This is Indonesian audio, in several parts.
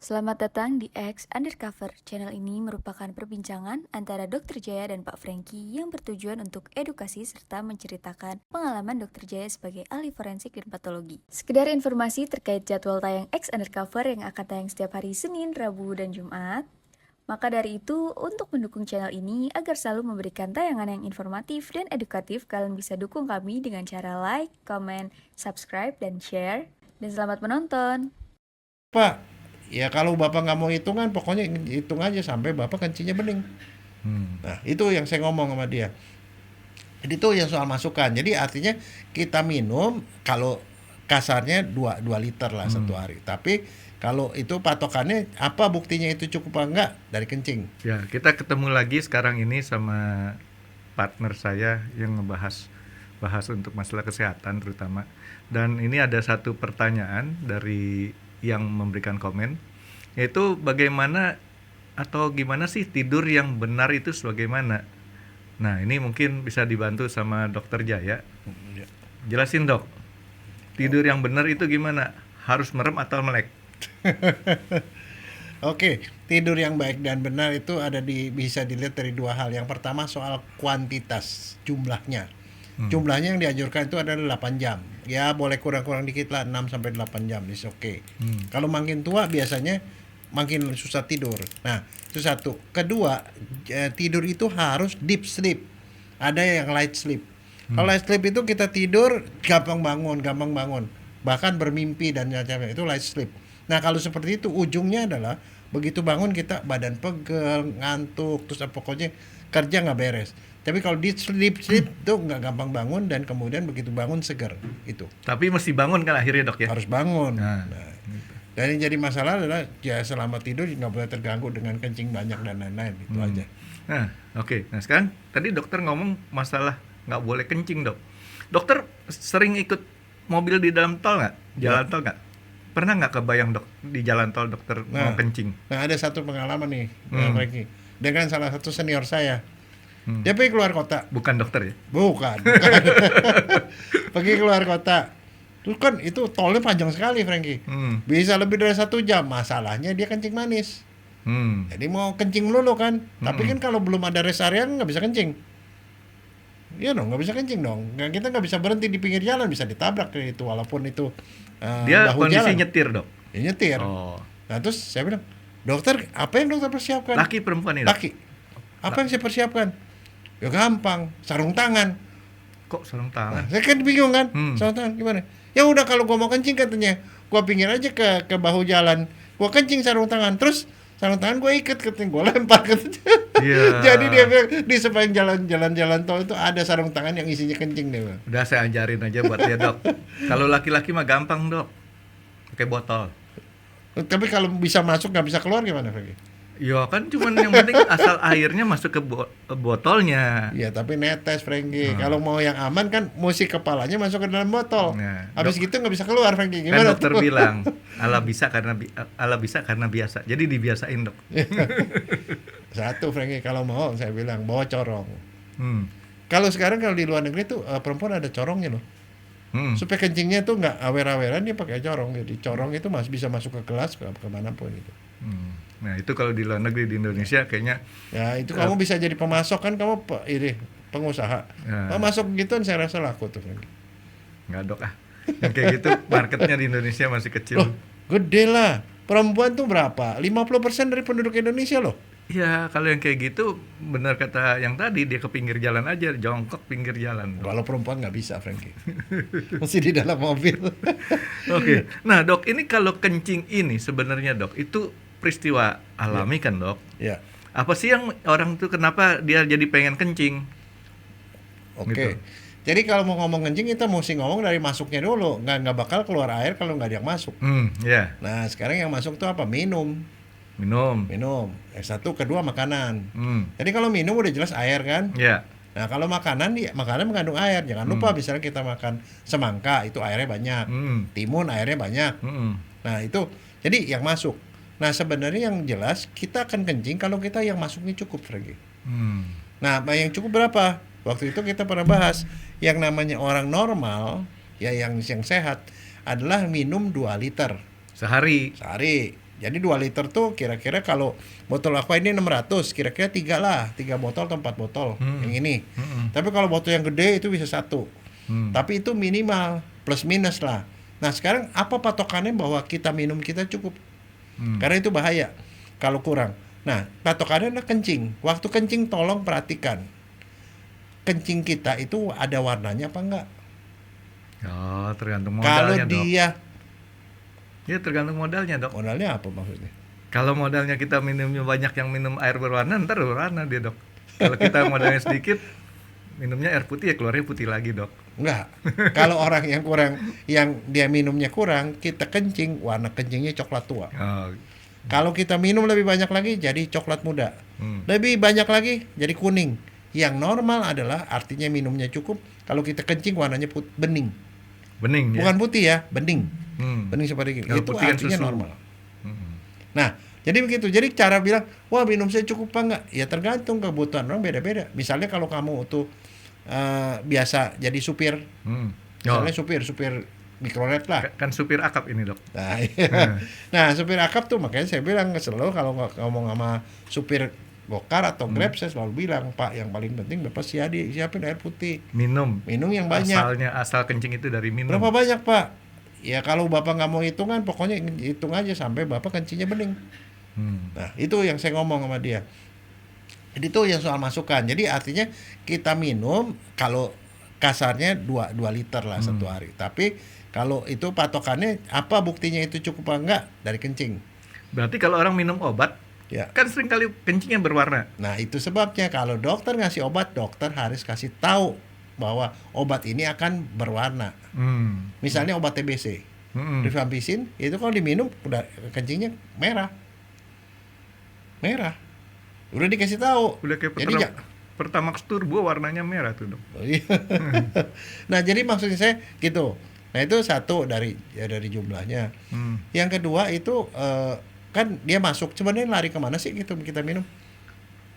Selamat datang di X Undercover. Channel ini merupakan perbincangan antara Dr. Jaya dan Pak Franky yang bertujuan untuk edukasi serta menceritakan pengalaman Dr. Jaya sebagai ahli forensik dan patologi. Sekedar informasi terkait jadwal tayang X Undercover yang akan tayang setiap hari Senin, Rabu, dan Jumat. Maka dari itu, untuk mendukung channel ini agar selalu memberikan tayangan yang informatif dan edukatif, kalian bisa dukung kami dengan cara like, comment, subscribe, dan share. Dan selamat menonton! Pak, ya kalau Bapak nggak mau hitungan, pokoknya hitung aja sampai Bapak kencingnya bening. Nah, itu yang saya ngomong sama dia. Jadi itu yang soal masukan. Jadi artinya kita minum kalau kasarnya 2 liter lah satu hari. Tapi kalau itu patokannya apa buktinya itu cukup apa enggak dari kencing. Ya, kita ketemu lagi sekarang ini sama partner saya yang bahas untuk masalah kesehatan terutama. Dan ini ada satu pertanyaan dari yang memberikan komen, yaitu bagaimana atau gimana sih tidur yang benar itu sebagaimana? Nah, ini mungkin bisa dibantu sama Dokter Jaya. Jelasin, Dok. Tidur yang benar itu gimana? Harus merem atau melek? Oke, tidur yang baik dan benar itu bisa dilihat dari dua hal. Yang pertama soal kuantitas, jumlahnya. Jumlahnya yang dianjurkan itu adalah 8 jam. Ya boleh kurang-kurang dikit lah, 6 sampai 8 jam is oke. Kalau makin tua biasanya makin susah tidur. Nah, itu satu. Kedua, tidur itu harus deep sleep. Ada yang light sleep. Kalau light sleep itu kita tidur gampang bangun. Bahkan bermimpi dan macam-macam, itu light sleep. Nah, kalau seperti itu ujungnya adalah begitu bangun kita badan pegel, ngantuk, terus pokoknya kerja nggak beres. Tapi kalau di sleep tuh nggak gampang bangun dan kemudian begitu bangun segar itu. Tapi mesti bangun kan akhirnya, Dok ya? Harus bangun. Nah, Dan yang jadi masalah adalah ya selama tidur nggak boleh terganggu dengan kencing banyak dan lain-lain itu aja. Nah, oke. Nah, sekarang tadi dokter ngomong masalah nggak boleh kencing, Dok. Dokter sering ikut mobil di dalam tol nggak? Jalan tol nggak? Pernah nggak kebayang, Dok, di jalan tol dokter mau kencing? Nah ada satu pengalaman nih, Franky, dengan salah satu senior saya. Dia pergi keluar kota. Bukan dokter ya? Bukan. Pergi keluar kota. Terus kan itu tolnya panjang sekali, Franky. Bisa lebih dari 1 jam. Masalahnya dia kencing manis. Jadi mau kencing melulu kan. Tapi kan kalau belum ada rest area nggak bisa kencing. Iya dong, nggak bisa kencing dong. Kita nggak bisa berhenti di pinggir jalan, bisa ditabrak itu walaupun itu Dia bahu kondisi jalan. nyetir, Dok? Ya, nyetir. Oh. Nah terus saya bilang, dokter, apa yang dokter persiapkan? Laki perempuan ini, Dok? Laki. Apa yang saya persiapkan? Ya gampang, sarung tangan. Kok sarung tangan? Saya kan bingung kan, sarung tangan gimana? Ya udah kalau gua mau kencing katanya, gua pinggir aja ke bahu jalan, gua kencing sarung tangan, terus sarung tangan gua ikat katanya, gua lempar katanya. Iya. Jadi dia bilang di sepanjang jalan tol itu ada sarung tangan yang isinya kencing dia bilang. Udah saya ajarin aja buat dia, Dok. Kalau laki-laki mah gampang, Dok. Pakai botol. Tapi kalau bisa masuk nggak bisa keluar gimana Franky? Ya kan cuman yang penting asal airnya masuk ke botolnya. Iya tapi netes Franky. Kalau mau yang aman kan mesti kepalanya masuk ke dalam botol. Nah, Habis gitu nggak bisa keluar Franky. Kan Gimana dokter tuh? bilang Allah bisa karena biasa. Jadi dibiasain, Dok. Satu Franky, kalau mau saya bilang bawa corong. Hmm. Kalau sekarang kalau di luar negeri tuh perempuan ada corongnya loh. Supaya kencingnya tuh nggak awer-aweran dia pakai corong. Jadi corong itu bisa masuk ke kelas ke manapun gitu. Nah itu kalau di luar negeri, di Indonesia kayaknya Ya itu kamu bisa jadi pemasok kan, kamu ini pengusaha. Ya. Masuk gituan saya rasa laku tuh Franky. nggak, Dok, yang kayak gitu marketnya di Indonesia masih kecil. Loh, gede lah. Perempuan tuh berapa? 50% dari penduduk Indonesia loh. Ya kalau yang kayak gitu benar kata yang tadi, dia ke pinggir jalan aja, jongkok pinggir jalan, Dok. Kalau perempuan nggak bisa, Franky. Mesti di dalam mobil. Oke. Nah, Dok, ini kalau kencing ini sebenarnya, Dok, itu peristiwa alami kan, Dok? Ya, Apa sih yang orang tuh kenapa dia jadi pengen kencing? oke. Gitu. Jadi kalau mau ngomong kencing kita mesti ngomong dari masuknya dulu. Nggak bakal keluar air kalau nggak ada yang masuk. Ya. Nah, sekarang yang masuk tuh apa? Minum. Minum. Satu, kedua makanan. Hmm. Jadi kalau minum udah jelas air kan? Ya. Nah, kalau makanan mengandung air. Jangan lupa misalnya kita makan semangka, itu airnya banyak. Timun airnya banyak. Nah, itu jadi yang masuk. Nah, sebenarnya yang jelas kita akan kencing kalau kita yang masuknya cukup, Franky. Nah, yang cukup berapa? Waktu itu kita pernah bahas yang namanya orang normal, ya yang sehat adalah minum 2 liter Sehari. sehari. Jadi 2 liter tuh kira-kira kalau botol aqua ini 600, kira-kira 3 lah, 3 botol atau 4 botol yang ini. Tapi kalau botol yang gede itu bisa 1. Tapi itu minimal, plus minus lah. Nah sekarang apa patokannya bahwa kita minum kita cukup? Karena itu bahaya kalau kurang. Nah patokannya adalah kencing. Waktu kencing tolong perhatikan. Kencing kita itu ada warnanya apa enggak? Oh, tergantung Kalau modalnya, Dok. dia, Ya tergantung modalnya, Dok. modalnya apa maksudnya? Kalau modalnya kita minumnya banyak yang minum air berwarna, ntar berwarna dia, Dok. Kalau kita modalnya sedikit, minumnya air putih ya keluarnya putih lagi, Dok. Enggak. Kalau orang yang kurang, yang dia minumnya kurang, kita kencing, warna kencingnya coklat tua. Oh. Kalau kita minum lebih banyak lagi, jadi coklat muda. Lebih banyak lagi, jadi kuning. Yang normal adalah artinya minumnya cukup. Kalau kita kencing warnanya bening. Bening ya. Bukan putih ya, bening. Bening seperti ini. Kalau Itu putih kan artinya susu. normal. Nah, jadi begitu. Jadi cara bilang, wah minum saya cukup apa enggak? Ya tergantung kebutuhan orang beda-beda. Misalnya kalau kamu tuh biasa jadi supir, misalnya supir mikrolet lah. Kan supir akap ini, Dok. Nah, iya. Nah, supir akap tuh makanya saya bilang selalu kalau ngomong sama supir Gokar atau Grab saya selalu bilang, Pak, yang paling penting Bapak siapin air putih. Minum Yang banyak. Asal kencing itu dari minum. Berapa banyak, Pak? Ya kalau Bapak nggak mau hitungan, pokoknya hitung aja sampai Bapak kencingnya bening. Nah, itu yang saya ngomong sama dia. Jadi itu yang soal masukan. Jadi artinya kita minum kalau kasarnya 2 liter lah satu hari. Tapi kalau itu patokannya apa buktinya itu cukup apa enggak dari kencing. Berarti kalau orang minum obat, Ya. kan sering kali kencingnya berwarna. Nah, itu sebabnya kalau dokter ngasih obat, dokter harus kasih tahu bahwa obat ini akan berwarna. Misalnya obat TBC, rifampicin, itu kalau diminum udah kencingnya merah. Udah dikasih tahu. Udah kayak Jadi Pertamax Turbo warnanya merah tuh, Dok. Nah, jadi maksudnya saya gitu. Nah, itu satu dari jumlahnya. Yang kedua itu kan dia masuk sebenarnya lari kemana sih gitu kita minum?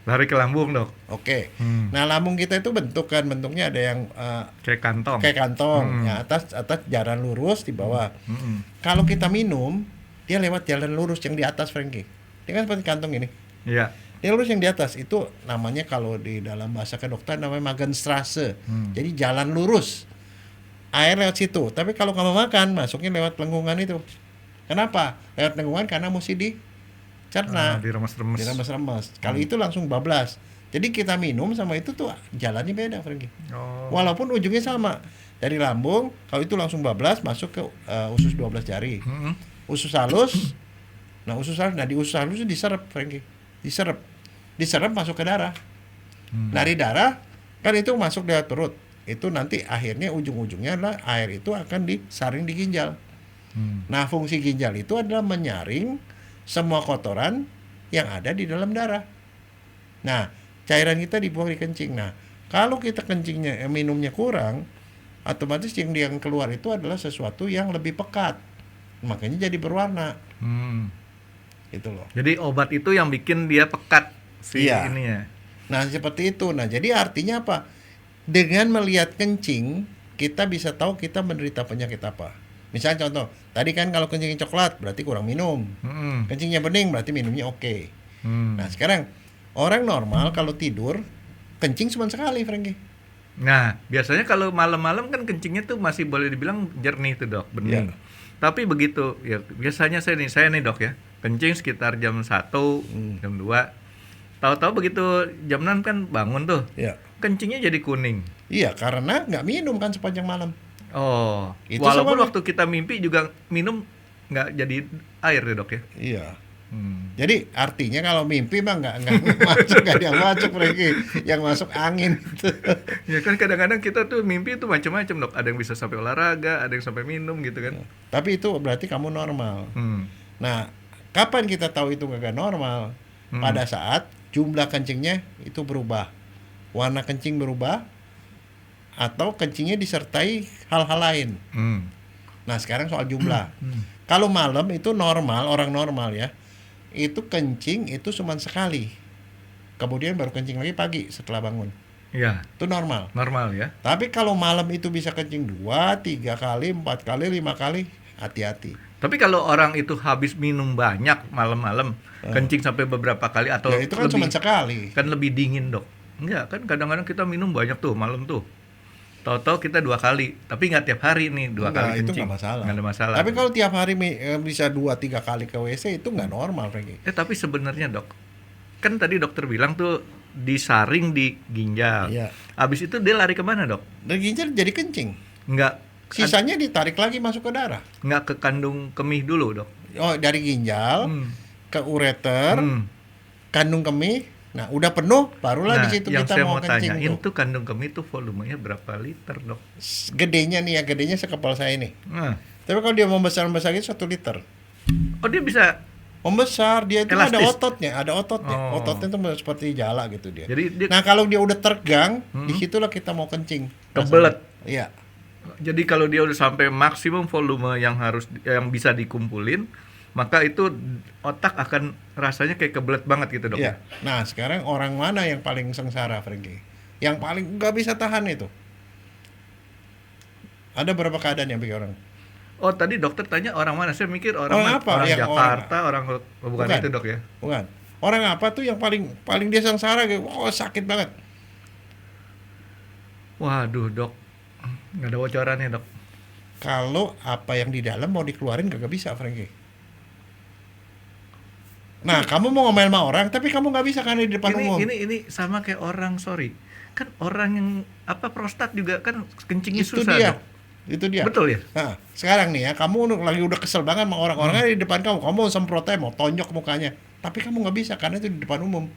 Lari ke lambung, Dok. Oke. Nah, lambung kita itu bentuknya ada yang Kayak kantong. Ya, atas jalan lurus di bawah. Kalau kita minum, dia lewat jalan lurus yang di atas, Frankie. Dia kan seperti kantong ini. Iya. Dia lurus yang di atas itu namanya kalau di dalam bahasa kedokteran namanya Magenstrasse. Jadi jalan lurus. Air lewat situ. Tapi kalau kamu makan, masuknya lewat lengkungan itu. Kenapa? Lewat lengkungan karena mesti dicerna. Diremes-remes. Diremes-remes. Kalau itu langsung bablas. Jadi kita minum sama itu tuh jalannya beda, Frankie. Oh. Walaupun ujungnya sama. Dari lambung, kalau itu langsung bablas masuk ke usus 12 jari. Usus halus. Nah, di usus halus itu diserap, Frankie. Diserap masuk ke darah. Dari darah kan itu masuk lewat perut. Itu nanti akhirnya ujung-ujungnya adalah air itu akan disaring di ginjal. Nah, fungsi ginjal itu adalah menyaring semua kotoran yang ada di dalam darah. Nah, cairan kita dibuang di kencing. Nah, kalau kita kencingnya minumnya kurang, otomatis yang keluar itu adalah sesuatu yang lebih pekat. Makanya jadi berwarna. Gitu loh. Jadi obat itu yang bikin dia pekat Iya. ininya. Nah, seperti itu. Nah, jadi artinya apa? Dengan melihat kencing, kita bisa tahu kita menderita penyakit apa. Misalnya contoh, tadi kan kalau kencing coklat berarti kurang minum. Kencingnya bening berarti minumnya oke. Nah, sekarang orang normal kalau tidur kencing cuma sekali, Frankie. Nah, biasanya kalau malam-malam kan kencingnya tuh masih boleh dibilang jernih tuh, Dok, bening. Ya. Tapi begitu, ya biasanya saya nih, Dok ya, kencing sekitar jam 1, jam 2. Tahu-tahu begitu jam 6 kan bangun tuh. Ya. Kencingnya jadi kuning. Iya, karena nggak minum kan sepanjang malam. Oh, Itu walaupun sebabnya. waktu kita mimpi juga minum nggak jadi air ya, Dok ya. Iya. Jadi artinya kalau mimpi mah nggak masuk, nggak ada yang masuk, Frankie. Yang masuk angin. Ya kan kadang-kadang kita tuh mimpi itu macam-macam, Dok. Ada yang bisa sampai olahraga, ada yang sampai minum gitu kan. Tapi itu berarti kamu normal. Nah, kapan kita tahu itu nggak normal? Pada saat jumlah kencingnya itu berubah, warna kencing berubah, atau kencingnya disertai hal-hal lain. Nah, sekarang soal jumlah. Kalau malam itu normal, orang normal ya, itu kencing itu cuma sekali. Kemudian baru kencing lagi pagi setelah bangun. Iya, Itu normal. normal ya. Tapi kalau malam itu bisa kencing 2, 3 kali, 4 kali, 5 kali, hati-hati. Tapi kalau orang itu habis minum banyak malam-malam, kencing sampai beberapa kali atau Ya itu kan cuma lebih, sekali. kan lebih dingin dok. Enggak kan kadang-kadang kita minum banyak tuh malam tuh. Tahu-tahu kita 2 kali, tapi nggak tiap hari nih 2 kali Itu kencing. nggak masalah. Nggak ada masalah. Tapi kalau tiap hari bisa 2-3 kali ke WC itu nggak normal, Frankie. Tapi sebenarnya dok, kan tadi dokter bilang tuh disaring di ginjal. Iya. Abis itu dia lari kemana dok? Dan ginjal jadi kencing. Nggak Sisanya ditarik lagi masuk ke darah. nggak ke kandung kemih dulu dok? Oh, dari ginjal ke ureter, Hmm. kandung kemih. Nah, udah penuh, barulah Nah, di situ yang kita saya mau mau kencing tanyain tuh. tuh kandung kemih tuh volumenya berapa liter dok? Gedenya nih ya, gedenya sekepal saya nih. Nah, Tapi kalau dia membesar itu 1 liter. oh dia bisa. Membesar, dia itu ada Elastis? ototnya. Oh. Ototnya tuh seperti jala gitu dia. Jadi dia Nah, kalau dia udah tergang, disitulah kita mau kencing. kebelet. Iya. Jadi kalau dia udah sampai maksimum volume yang bisa dikumpulin, maka itu otak akan rasanya kayak kebelet banget gitu dok. Iya. Nah, sekarang orang mana yang paling sengsara, Frankie? Yang paling nggak bisa tahan itu. Ada berapa keadaan yang bikin orang? Oh tadi dokter tanya orang mana? Saya mikir orang Orang apa? orang Yang Jakarta, orang bukan itu dok ya? Bukan. Orang apa tuh yang paling dia sengsara gitu? Oh, sakit banget. Waduh dok, nggak ada bocorannya dok. Kalau apa yang di dalam mau dikeluarin gak bisa, Frankie. Nah, kamu mau ngomel sama orang, tapi kamu nggak bisa kan di depan umum. Ini sama kayak orang, sorry, kan orang yang prostat juga kan kencingnya Itu susah dia. dok. Itu dia. Betul ya? Nah, sekarang nih ya, kamu lagi udah kesel banget sama orang-orangnya di depan kamu semprotnya mau tonjok mukanya, tapi kamu nggak bisa karena itu di depan umum.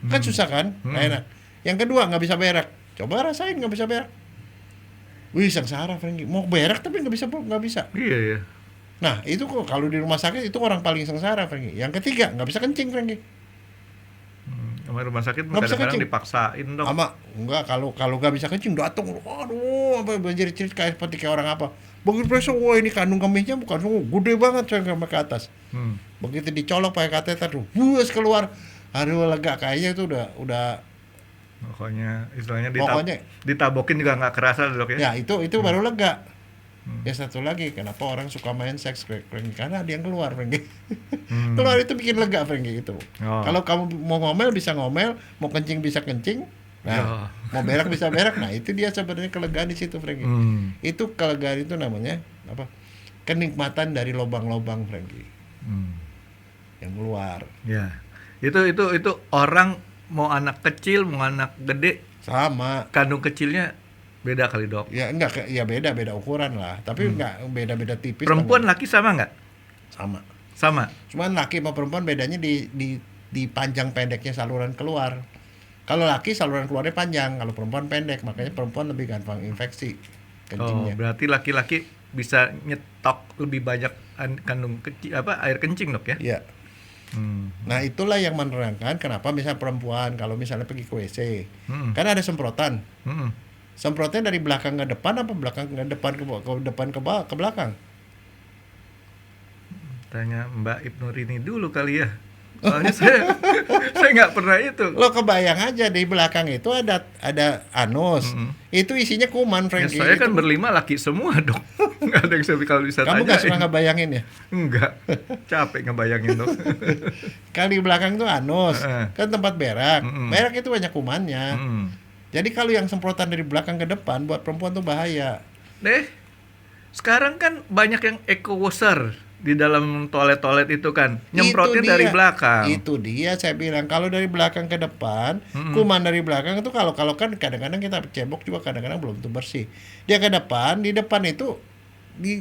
Kan susah kan? Nggak enak. Yang kedua nggak bisa berak. Coba rasain nggak bisa berak. Wih, sengsara, Frankie. Mau berak tapi nggak bisa. Iya ya. Nah, itu kok kalau di rumah sakit itu orang paling sengsara, Frankie. Yang ketiga nggak bisa kencing, Frankie. Sama rumah sakit Nggak bisa kadang-kadang kencing. dipaksain dok. Sama enggak kalau nggak bisa kencing datang, waduh, apa berjerit-jerit kayak seperti kayak orang apa. Begitu periksa, wah ini kandung kemihnya bukan gede banget sampai ke atas. Begitu dicolok pakai kateter tuh, bus keluar. Aduh lega, kayaknya itu udah Pokoknya istilahnya Pokoknya- ditabokin juga nggak kerasa dok ya. ya itu baru lega. Ya satu lagi, kenapa orang suka main seks, Frankie? Karena ada yang keluar, Frankie. Keluar itu bikin lega, Frankie itu. Oh. Kalau kamu mau ngomel bisa ngomel, mau kencing bisa kencing. Nah, Ya. mau berak bisa berak. Nah, itu dia sebenarnya kelegaan di situ, Frankie. Itu kelegaan itu namanya apa? Kenikmatan dari lobang-lobang, Frankie. Yang keluar. Ya. Itu orang mau anak kecil, mau anak gede, Sama. kandung kecilnya beda kali dok. Ya enggak, ya beda ukuran lah. Tapi enggak beda-beda tipis. Perempuan lah. laki sama nggak? Sama. Sama. Cuman laki sama perempuan bedanya di panjang pendeknya saluran keluar. Kalau laki saluran keluarnya panjang, kalau perempuan pendek, makanya perempuan lebih gampang infeksi Oh, kencingnya. berarti laki-laki bisa nyetok lebih banyak kandung kecil air kencing dok ya? Iya. Nah, itulah yang menerangkan kenapa misalnya perempuan kalau misalnya pergi ke WC, kan ada semprotan. Semprotnya dari belakang ke depan apa belakang ke depan ke belakang? Tanya Mbak Ibnurini dulu kali ya. Soalnya saya nggak pernah itu. Lo kebayang aja di belakang itu ada anus. Itu isinya kuman, Ya, Frankie. saya kan Itu- berlima laki semua dok. Nggak ada yang saya kalau bisa Kamu tanyain. gak suka ngebayangin ya? Enggak. Capek ngebayangin dok. Kalau di belakang tuh anus, Heeh. kan tempat berak. Berak itu banyak kumannya. Jadi kalau yang semprotan dari belakang ke depan buat perempuan tuh bahaya. Sekarang kan banyak yang eco washer di dalam toilet itu kan. Nyemprotnya Itu dia. dari belakang. Itu dia saya bilang, kalau dari belakang ke depan, kuman dari belakang itu kalau kan kadang-kadang kita cebok juga kadang-kadang belum tentu bersih. Dia ke depan, di depan itu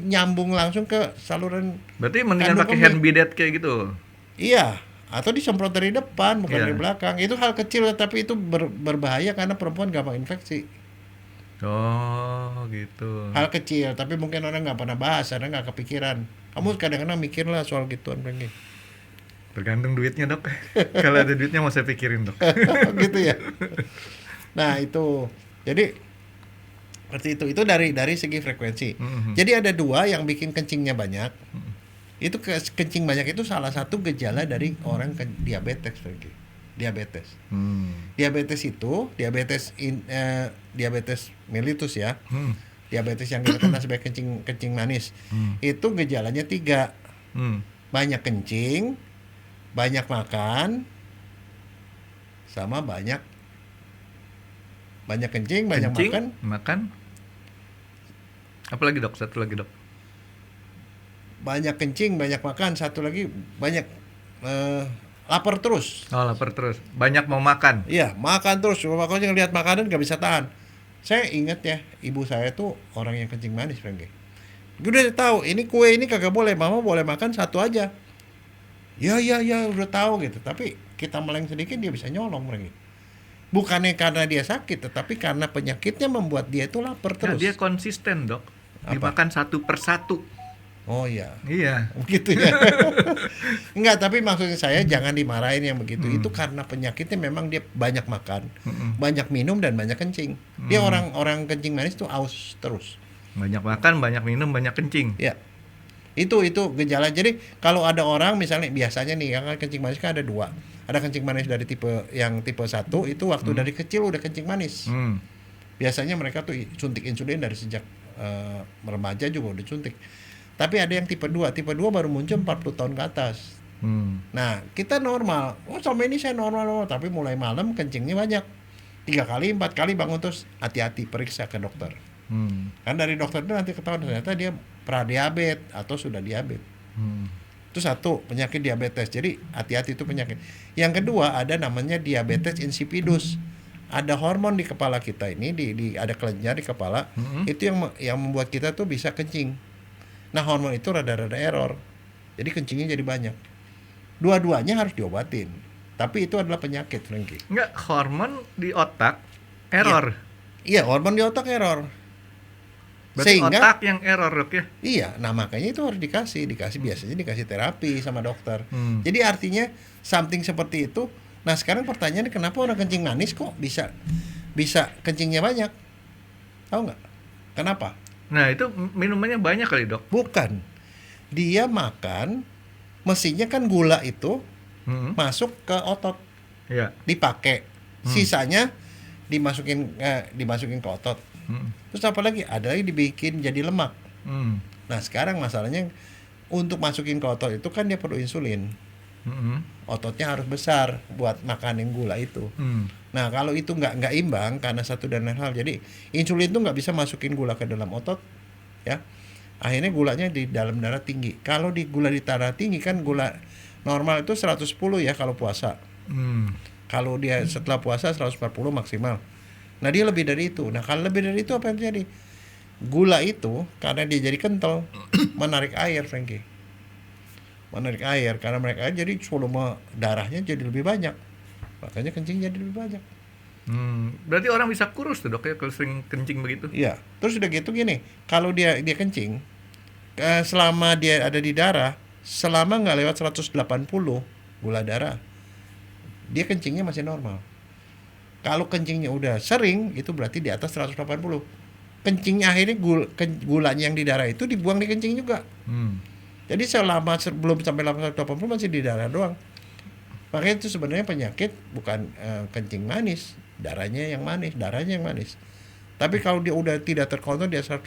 nyambung langsung ke saluran. Berarti mendingan kandung pakai kemih. hand bidet kayak gitu. Iya, atau disemprot dari depan bukan Iya. dari belakang. Itu hal kecil tapi itu berbahaya karena perempuan gampang infeksi. Oh gitu. Hal kecil tapi mungkin orang nggak pernah bahas karena nggak kepikiran. Kamu kadang-kadang mikir lah soal gituan, Frankie. Tergantung duitnya dok. Kalau ada duitnya mau saya pikirin dok. Gitu ya. Nah itu, jadi seperti itu dari segi frekuensi. Jadi ada dua yang bikin kencingnya banyak. Itu kencing banyak itu salah satu gejala dari orang diabetes, Frankie. Diabetes. Diabetes itu diabetes mellitus ya. Diabetes yang kita kenal sebagai kencing manis. Itu gejalanya 3. Banyak kencing, banyak makan, sama banyak kencing, banyak makan. Apalagi dok? Satu lagi dok. Banyak kencing, banyak makan, satu lagi banyak lapar terus. Oh, lapar terus. Banyak mau makan. Iya, makan terus. Makanya ngelihat makanan gak bisa tahan. Saya ingat ya, ibu saya tuh orang yang kencing manis, Frankie. Gue udah tahu, ini kue ini kagak boleh, mama boleh makan 1 aja. Ya, udah tahu gitu. Tapi kita meleng sedikit dia bisa nyolong, Frankie. Bukannya karena dia sakit, tetapi karena penyakitnya membuat dia itu lapar terus. Nah, dia konsisten dok. Dimakan 1 per 1. Oh iya. Iya. Begitu ya. Enggak, tapi maksudnya saya jangan dimarahin yang begitu. Itu karena penyakitnya memang dia banyak makan, banyak minum dan banyak kencing. Dia orang kencing manis tuh aus terus. Banyak makan, banyak minum, banyak kencing. Ya. Itu gejala. Jadi kalau ada orang misalnya biasanya nih yang kencing manis kan ada 2. Ada kencing manis dari tipe 1 itu waktu dari kecil udah kencing manis. Biasanya mereka tuh suntik insulin dari sejak remaja juga udah suntik. Tapi ada yang tipe 2 baru muncul 40 tahun ke atas. Nah, kita normal. Oh, selama ini saya normal, tapi mulai malam kencingnya banyak. 3 kali, 4 kali bangun terus hati-hati periksa ke dokter. Kan dari dokter itu nanti ketahuan ternyata dia pradiabetes atau sudah diabetes. Itu 1 penyakit diabetes. Jadi hati-hati itu penyakit. Yang kedua ada namanya diabetes insipidus. Ada hormon di kepala kita ini ada kelenjar di kepala. Itu yang membuat kita tuh bisa kencing. Nah, hormon itu rada-rada error. Jadi kencingnya jadi banyak. Dua-duanya harus diobatin. Tapi itu adalah penyakit, Frankie. Enggak, hormon di otak error. Iya, hormon di otak error. Berarti Sehingga otak yang error dok ya? Iya, nah makanya itu harus dikasih biasanya dikasih terapi sama dokter. Jadi artinya something seperti itu. Nah, sekarang pertanyaannya kenapa orang kencing manis kok bisa kencingnya banyak? Tahu nggak? Kenapa? Nah, itu minumannya banyak kali dok? Bukan. Dia makan, mestinya kan gula itu masuk ke otot. Iya. Dipakai. Sisanya dimasukin ke otot. Terus apa lagi? Ada lagi dibikin jadi lemak. Nah, sekarang masalahnya untuk masukin ke otot itu kan dia perlu insulin. Ototnya harus besar buat makanin gula itu. Nah, kalau itu nggak imbang karena satu dan lain hal, jadi insulin itu nggak bisa masukin gula ke dalam otot, ya. Akhirnya gulanya di dalam darah tinggi. Kalau gula di darah tinggi kan gula normal itu 110 ya kalau puasa. Kalau dia setelah puasa 140 maksimal. Nah, dia lebih dari itu. Nah, kalau lebih dari itu apa yang terjadi? Gula itu karena dia jadi kental menarik air, Frankie. Menarik air, karena mereka jadi volume darahnya jadi lebih banyak. Makanya kencing jadi lebih banyak. Berarti orang bisa kurus tuh dok ya kalau sering kencing begitu? Iya. Terus udah gitu gini, kalau dia kencing, selama dia ada di darah, selama nggak lewat 180 gula darah, dia kencingnya masih normal. Kalau kencingnya udah sering, itu berarti di atas 180. Kencingnya akhirnya gulanya yang di darah itu dibuang di kencing juga. Jadi selama sebelum sampai 180 masih di darah doang. Makanya itu sebenarnya penyakit bukan kencing manis, darahnya yang manis. Tapi kalau dia udah tidak terkontrol di 180,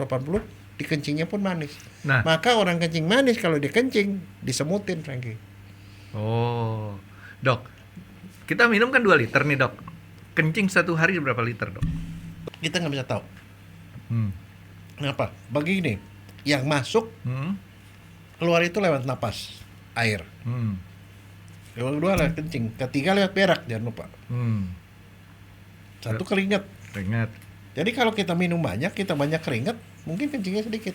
di kencingnya pun manis. Nah, maka orang kencing manis kalau dia kencing disemutin, Frankie. Oh, dok, kita minum kan 2 liter nih dok. Kencing 1 hari berapa liter dok? Kita nggak bisa tahu. Kenapa? Begini, yang masuk keluar itu lewat napas, air. Kedua lewat kencing, ketiga lewat berak, jangan lupa. 1 keringat. Jadi kalau kita minum banyak, kita banyak keringat, mungkin kencingnya sedikit.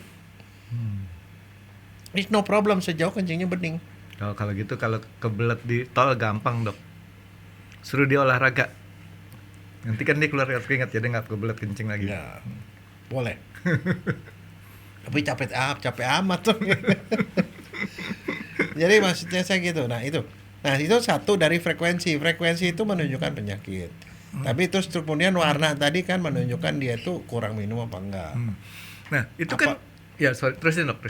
It's no problem sejauh kencingnya bening. Kalau gitu, kalau kebelet di tol gampang dok. Suruh dia olahraga. Nanti kan dia keluar keringat, jadi nggak kebelet kencing lagi. Ya, boleh. Tapi capek amat tuh. Jadi maksudnya saya gitu. Nah itu satu dari frekuensi itu menunjukkan penyakit. Tapi terus kemudian warna tadi kan menunjukkan dia tuh kurang minum apa enggak. Nah itu kan ya terusin dok.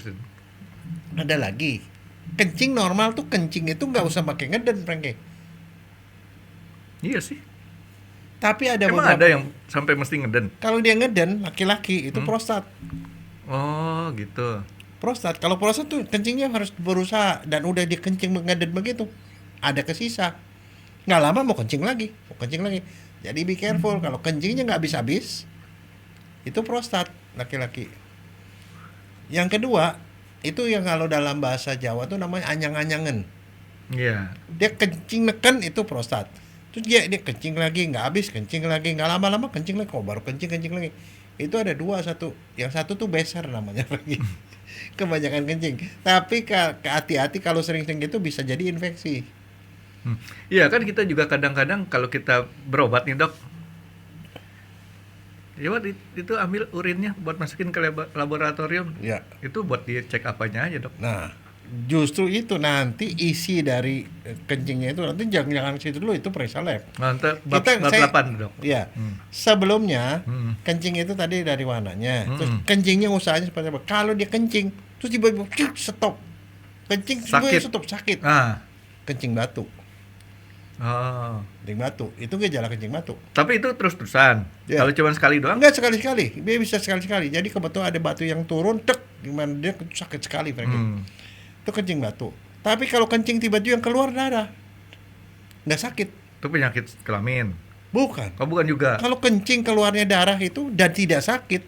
Ada lagi kencing normal tuh, kencing itu nggak usah pakai ngeden, Frankie. Iya sih. Tapi ada Emang beberapa. ada yang sampai mesti ngeden? Kalau dia ngeden laki-laki itu prostat. Oh, gitu. Prostat. Kalau prostat tuh kencingnya harus berusaha dan udah dia kencing ngeden begitu. Ada kesisa. Nggak lama mau kencing lagi. Jadi be careful kalau kencingnya nggak habis-habis. Itu prostat laki-laki. Yang kedua, itu yang kalau dalam bahasa Jawa tuh namanya anyang-anyangen. Iya. Dia kencing neken itu prostat. Terus dia kencing lagi nggak habis, kencing lagi nggak lama-lama kencing lagi, baru kencing lagi. Itu ada dua, satu yang satu tuh beser namanya lagi. Kebanyakan kencing. Tapi hati-hati kalau sering-sering gitu bisa jadi infeksi. Iya kan kita juga kadang-kadang kalau kita berobat nih dok, ya itu ambil urinnya buat masukin ke laboratorium. Ya. Itu buat dicek apanya aja dok. Nah, justru itu nanti isi dari kencingnya itu nanti jangan situ dulu, itu periksa lab. Mantap, bab 8 dok. Ya. Sebelumnya kencing itu tadi dari warnanya. Terus kencingnya usahanya seperti apa? Kalau dia kencing terus tiba-tiba stop. Kencing Sakit. stop sakit. Kencing batu. Oh. Kencing batu. Itu gejala kencing batu. Tapi itu terus-terusan. Ya. Kalau cuma sekali doang? Enggak, sekali-sekali. Dia bisa sekali-sekali. Jadi kebetulan ada batu yang turun, gimana dia sakit sekali, Frankie. Itu kencing batu. Tapi kalau kencing tiba-tiba yang keluar darah, nggak sakit. Itu penyakit kelamin? Bukan. Oh, bukan juga. Kalau kencing keluarnya darah itu dan tidak sakit,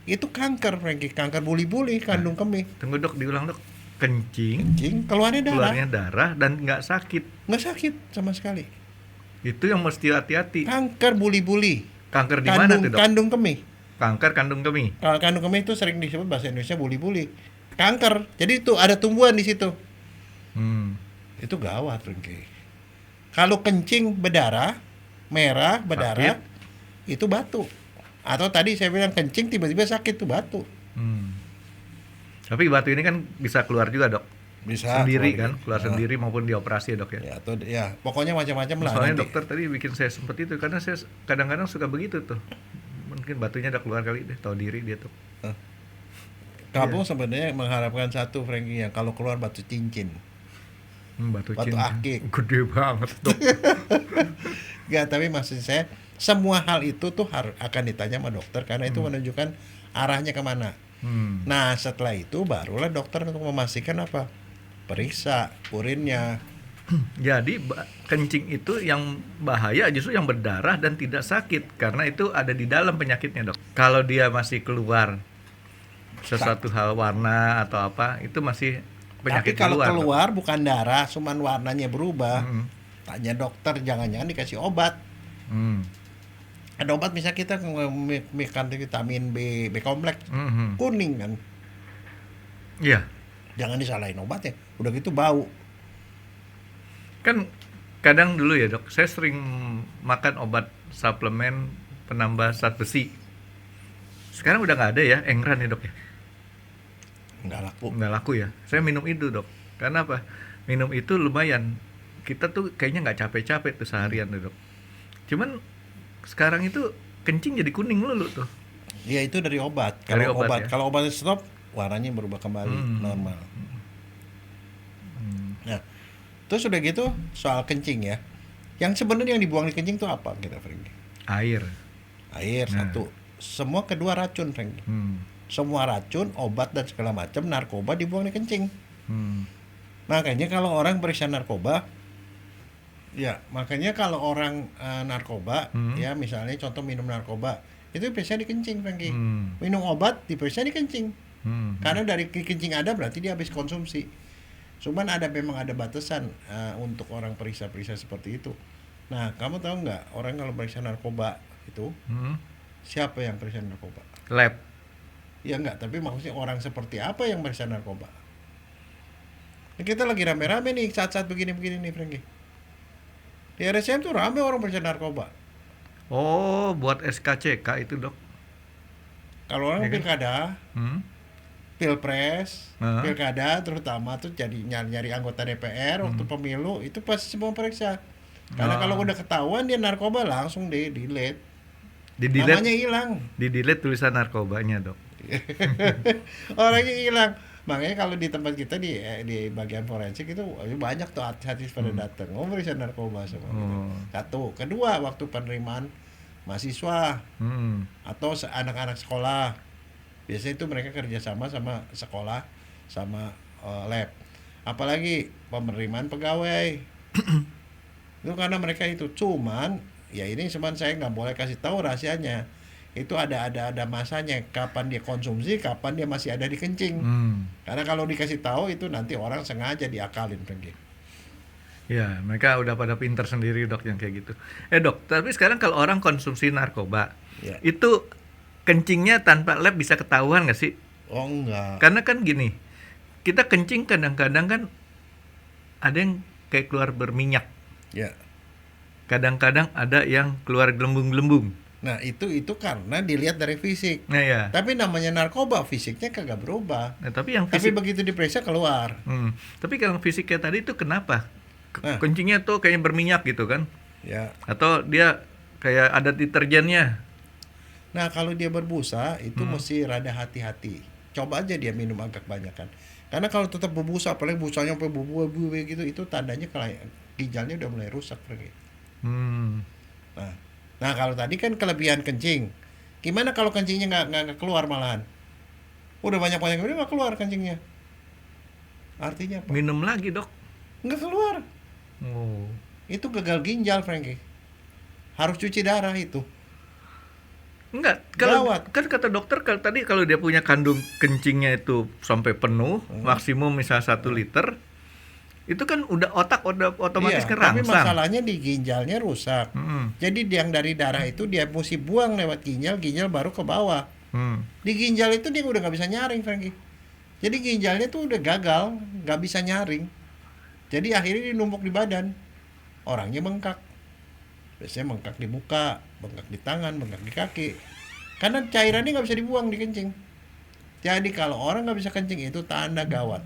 itu kanker, Frankie. Kanker buli-buli, kandung kemih. Tunggu dok, diulang dok. Kencing Keluarnya keluarnya darah dan nggak sakit. nggak sakit sama sekali. Itu yang mesti hati-hati. Kanker buli-buli. Kanker di mana tuh dok? Kandung kemih. Kanker kandung kemih. Kalau kandung kemih itu sering disebut bahasa Indonesia buli-buli. Kanker. Jadi itu ada tumbuhan di situ. Itu gawat, Frankie. Kalau kencing berdarah, merah berdarah, itu batu. Atau tadi saya bilang kencing tiba-tiba sakit, itu batu. Tapi batu ini kan bisa keluar juga dok. Bisa Sendiri kan, keluar sendiri maupun dioperasi ya dok ya. Ya, atau ya pokoknya macam-macam lah. Soalnya nanti. dokter tadi bikin saya sempet itu karena saya kadang-kadang suka begitu tuh. Mungkin batunya udah keluar kali deh, tahu diri dia tuh. Kamu sebenarnya mengharapkan satu, Frankie, yang kalau keluar batu cincin. Batu Batu cincin. akik. Gede banget dok. Enggak, tapi maksud saya semua hal itu tuh akan ditanya sama dokter karena itu menunjukkan arahnya kemana. Nah, setelah itu barulah dokter untuk memastikan apa? Periksa urinnya. Jadi kencing itu yang bahaya justru yang berdarah dan tidak sakit karena itu ada di dalam penyakitnya dok. Kalau dia masih keluar sesuatu hal warna atau apa itu masih penyakit. Tapi kalau keluar dok. bukan darah, cuman warnanya berubah. Tanya dokter, jangan-jangan dikasih obat. Ada obat misalnya kita makan vitamin B kompleks, kuning kan. Iya. Jangan disalahin obatnya. Udah gitu bau. Kan kadang dulu ya dok, saya sering makan obat suplemen penambah zat besi. Sekarang udah nggak ada ya, Engran ya dok ya? Nggak laku ya. Saya minum itu dok. Karena apa? Minum itu lumayan. Kita tuh kayaknya nggak capek-capek tuh seharian tuh dok. Cuman sekarang itu kencing jadi kuning lulu tuh. Ya itu dari obat. Dari Kalau obat, ya? kalau obatnya stop, warnanya berubah kembali normal. Nah, terus udah gitu soal kencing ya. Yang sebenarnya yang dibuang di kencing itu apa kita, Frank? Air. Air satu. Semua kedua racun, Frank. Semua racun, obat dan segala macam narkoba dibuang di kencing. Makanya kalau orang periksa narkoba, narkoba, ya misalnya contoh minum narkoba, itu biasanya dikencing, Frankie. Minum obat diperiksa dikencing. Karena dari kencing ada berarti dia habis konsumsi. Cuman memang ada batasan untuk orang periksa-periksa seperti itu. Nah, kamu tahu nggak orang kalau periksa narkoba itu siapa yang periksa narkoba? Lab. Ya enggak, tapi maksudnya orang seperti apa yang periksa narkoba? Nah, kita lagi rame-rame nih saat-saat begini-begini nih, Frankie. Di RSCM tuh rame orang periksa narkoba. Oh, buat SKCK itu dok. Kalau orang Ya kan? pilkada, pilpres, pilkada terutama tuh jadi nyari anggota DPR waktu pemilu itu pasti semua periksa. Karena kalau udah ketahuan dia narkoba langsung di-delete. Namanya hilang. Di-delete tulisan narkobanya dok. Orangnya hilang. Makanya kalau di tempat kita di bagian forensik itu banyak tuh artis pada datang. Periksa narkoba semua. Gitu. Satu, kedua waktu penerimaan mahasiswa Hmm. atau anak-anak sekolah. Biasanya itu mereka kerjasama sama sekolah sama lab. Apalagi penerimaan pegawai. Itu karena mereka itu cuman ya ini cuman saya nggak boleh kasih tahu rahasianya. Itu ada masanya kapan dia konsumsi, kapan dia masih ada di kencing. Hmm. Karena kalau dikasih tahu itu nanti orang sengaja diakalin pergi. Ya, mereka udah pada pinter sendiri dok yang kayak gitu. Dok, tapi sekarang kalau orang konsumsi narkoba, Ya. itu kencingnya tanpa lab bisa ketahuan nggak sih? Oh enggak. Karena kan gini, kita kencing kadang-kadang kan ada yang kayak keluar berminyak, Ya. kadang-kadang ada yang keluar gelembung-gelembung. Nah, itu karena dilihat dari fisik. Nah ya, Tapi namanya narkoba, fisiknya kagak berubah. nah, tapi yang Tapi fisik, begitu diperiksa keluar. tapi kalau fisiknya tadi itu kenapa? Nah. Kencingnya tuh kayaknya berminyak gitu kan? Ya. Atau dia kayak ada deterjennya? Nah, kalau dia berbusa itu mesti rada hati-hati. Coba aja dia minum agak banyak kan. Karena kalau tetap berbusa, apalagi busanya sampai bubu gitu, itu tandanya kalau ginjalnya udah mulai rusak pergi. Hmm. Nah, kalau tadi kan kelebihan kencing. Gimana kalau kencingnya nggak keluar malahan? Udah banyak-banyak udah nggak keluar kencingnya. Artinya apa? Minum lagi dok. Nggak keluar. Oh. Itu gagal ginjal, Frankie. Harus cuci darah itu. Enggak, kalau Gawat. kan kata dokter kalau dia punya kandung kencingnya itu sampai penuh, maksimum misal 1 liter, itu kan udah otak udah otomatis Iya, kerangsang. tapi masalahnya di ginjalnya rusak. Hmm. Jadi yang dari darah itu dia mesti buang lewat ginjal baru ke bawah. Hmm. Di ginjal itu dia udah nggak bisa nyaring, Frankie. Jadi ginjalnya tuh udah gagal, nggak bisa nyaring. Jadi akhirnya dia numpuk di badan. Orangnya bengkak. Biasanya bengkak di muka, bengkak di tangan, bengkak di kaki. Karena cairannya nggak bisa dibuang di kencing. Jadi kalau orang nggak bisa kencing itu tanda gawat.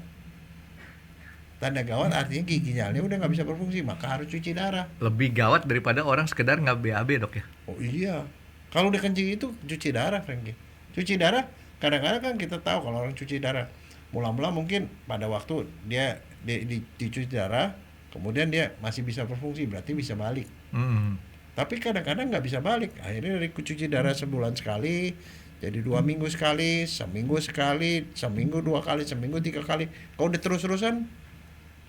Tanda gawat artinya ginjalnya udah nggak bisa berfungsi, maka harus cuci darah. Lebih gawat daripada orang sekedar nggak BAB dok ya. Oh iya. Kalau udah kencing itu cuci darah, Frankie. Cuci darah kadang-kadang kan kita tahu kalau orang cuci darah. Mula-mula mungkin pada waktu dia dicuci darah, kemudian dia masih bisa berfungsi, berarti bisa balik. Hmm. Tapi kadang-kadang nggak bisa balik. Akhirnya dari cuci darah sebulan sekali, jadi 2 minggu sekali, seminggu sekali, seminggu 2 kali, seminggu 3 kali. Kalau udah terus-terusan,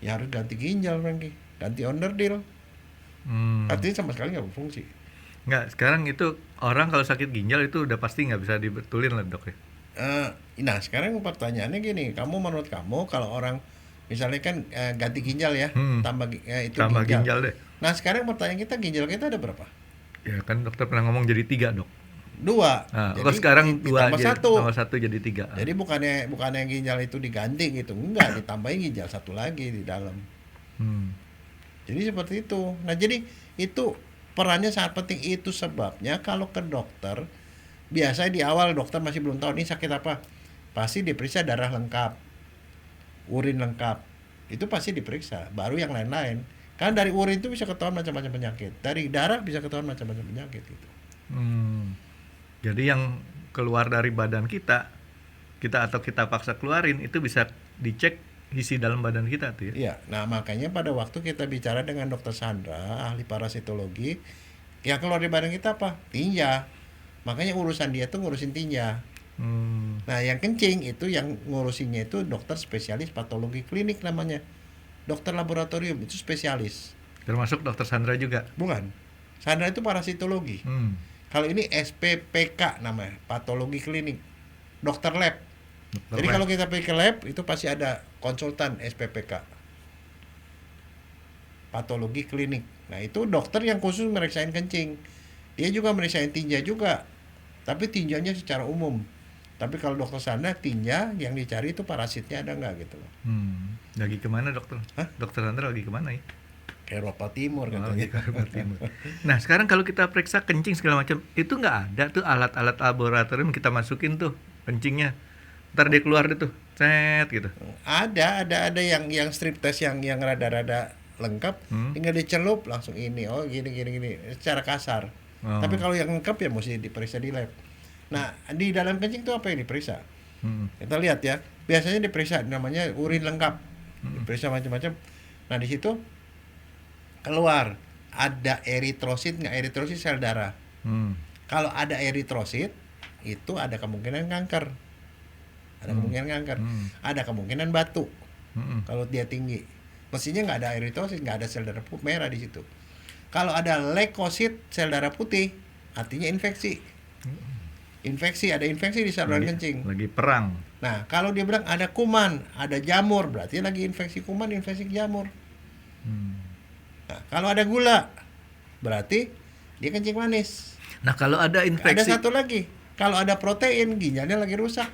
ya harus ganti ginjal, Frankie. Ganti onderdil. Hmm. Artinya sama sekali nggak berfungsi. Nggak, sekarang itu orang kalau sakit ginjal itu udah pasti nggak bisa dibetulin lah dok ya. Nah sekarang pertanyaannya gini, menurut kamu kalau orang misalnya kan ganti ginjal ya, tambah itu Tambah ginjal. ginjal deh. Nah sekarang pertanyaan kita, ginjal kita ada berapa? Ya kan dokter pernah ngomong jadi 3 dok. 2. Nah, Jadi kalau sekarang 2 ditambah jadi 1. tambah 1 jadi 3. Jadi bukannya ginjal itu diganti gitu, enggak, ditambahin ginjal 1 lagi di dalam. Hmm. Jadi seperti itu. Nah jadi itu perannya sangat penting. Itu sebabnya kalau ke dokter, biasanya di awal dokter masih belum tahu ini sakit apa, pasti diperiksa darah lengkap, urin lengkap, itu pasti diperiksa, baru yang lain-lain. Karena dari urin itu bisa ketahuan macam-macam penyakit, dari darah bisa ketahuan macam-macam penyakit gitu. Jadi yang keluar dari badan kita atau kita paksa keluarin itu bisa dicek isi dalam badan kita tuh ya. Iya, nah makanya pada waktu kita bicara dengan dokter Sandra, ahli parasitologi, yang keluar dari badan kita apa? Tinja. Makanya urusan dia tuh ngurusin tinja. Nah yang kencing itu yang ngurusinnya itu dokter spesialis patologi klinik namanya. Dokter laboratorium itu spesialis. Termasuk dokter Sandra juga. Bukan. Sandra itu parasitologi. Kalau ini SPPK namanya, patologi klinik. Dokter lab. Jadi kalau kita pergi ke lab itu pasti ada konsultan SPPK. Patologi klinik. Nah, itu dokter yang khusus meriksain kencing. Dia juga meriksain tinja juga. Tapi tinjanya secara umum. Tapi kalau dokter Sandra tinja yang dicari itu parasitnya ada nggak gitu loh. Lagi kemana dokter? Hah? Dokter Sandra lagi kemana ya? Ke Eropa Timur katanya. Ke Eropa Timur. Nah sekarang kalau kita periksa kencing segala macam, itu nggak ada tuh alat-alat laboratorium kita masukin tuh kencingnya. Ntar dia keluar deh tuh, set gitu. Ada yang strip test yang rada-rada lengkap, tinggal dicelup langsung ini, oh gini secara kasar. Tapi kalau yang lengkap ya mesti diperiksa di lab. Nah di dalam kencing itu apa yang diperiksa? Kita lihat ya, biasanya diperiksa namanya urin lengkap, diperiksa macam-macam. Nah di situ keluar ada eritrosit nggak? Eritrosit sel darah. Kalau ada eritrosit, itu ada kemungkinan kanker. Ada kemungkinan kanker. Ada kemungkinan batu. Kalau dia tinggi. Mestinya nggak ada eritrosit, nggak ada sel darah merah di situ. Kalau ada leukosit, sel darah putih, artinya infeksi. Ada infeksi di saluran kencing. Lagi perang. Nah, kalau dia bilang ada kuman, ada jamur, berarti lagi infeksi kuman, infeksi jamur. Nah, kalau ada gula, berarti dia kencing manis. Nah, kalau ada Ada infeksi, satu lagi, kalau ada protein, ginjalnya lagi rusak.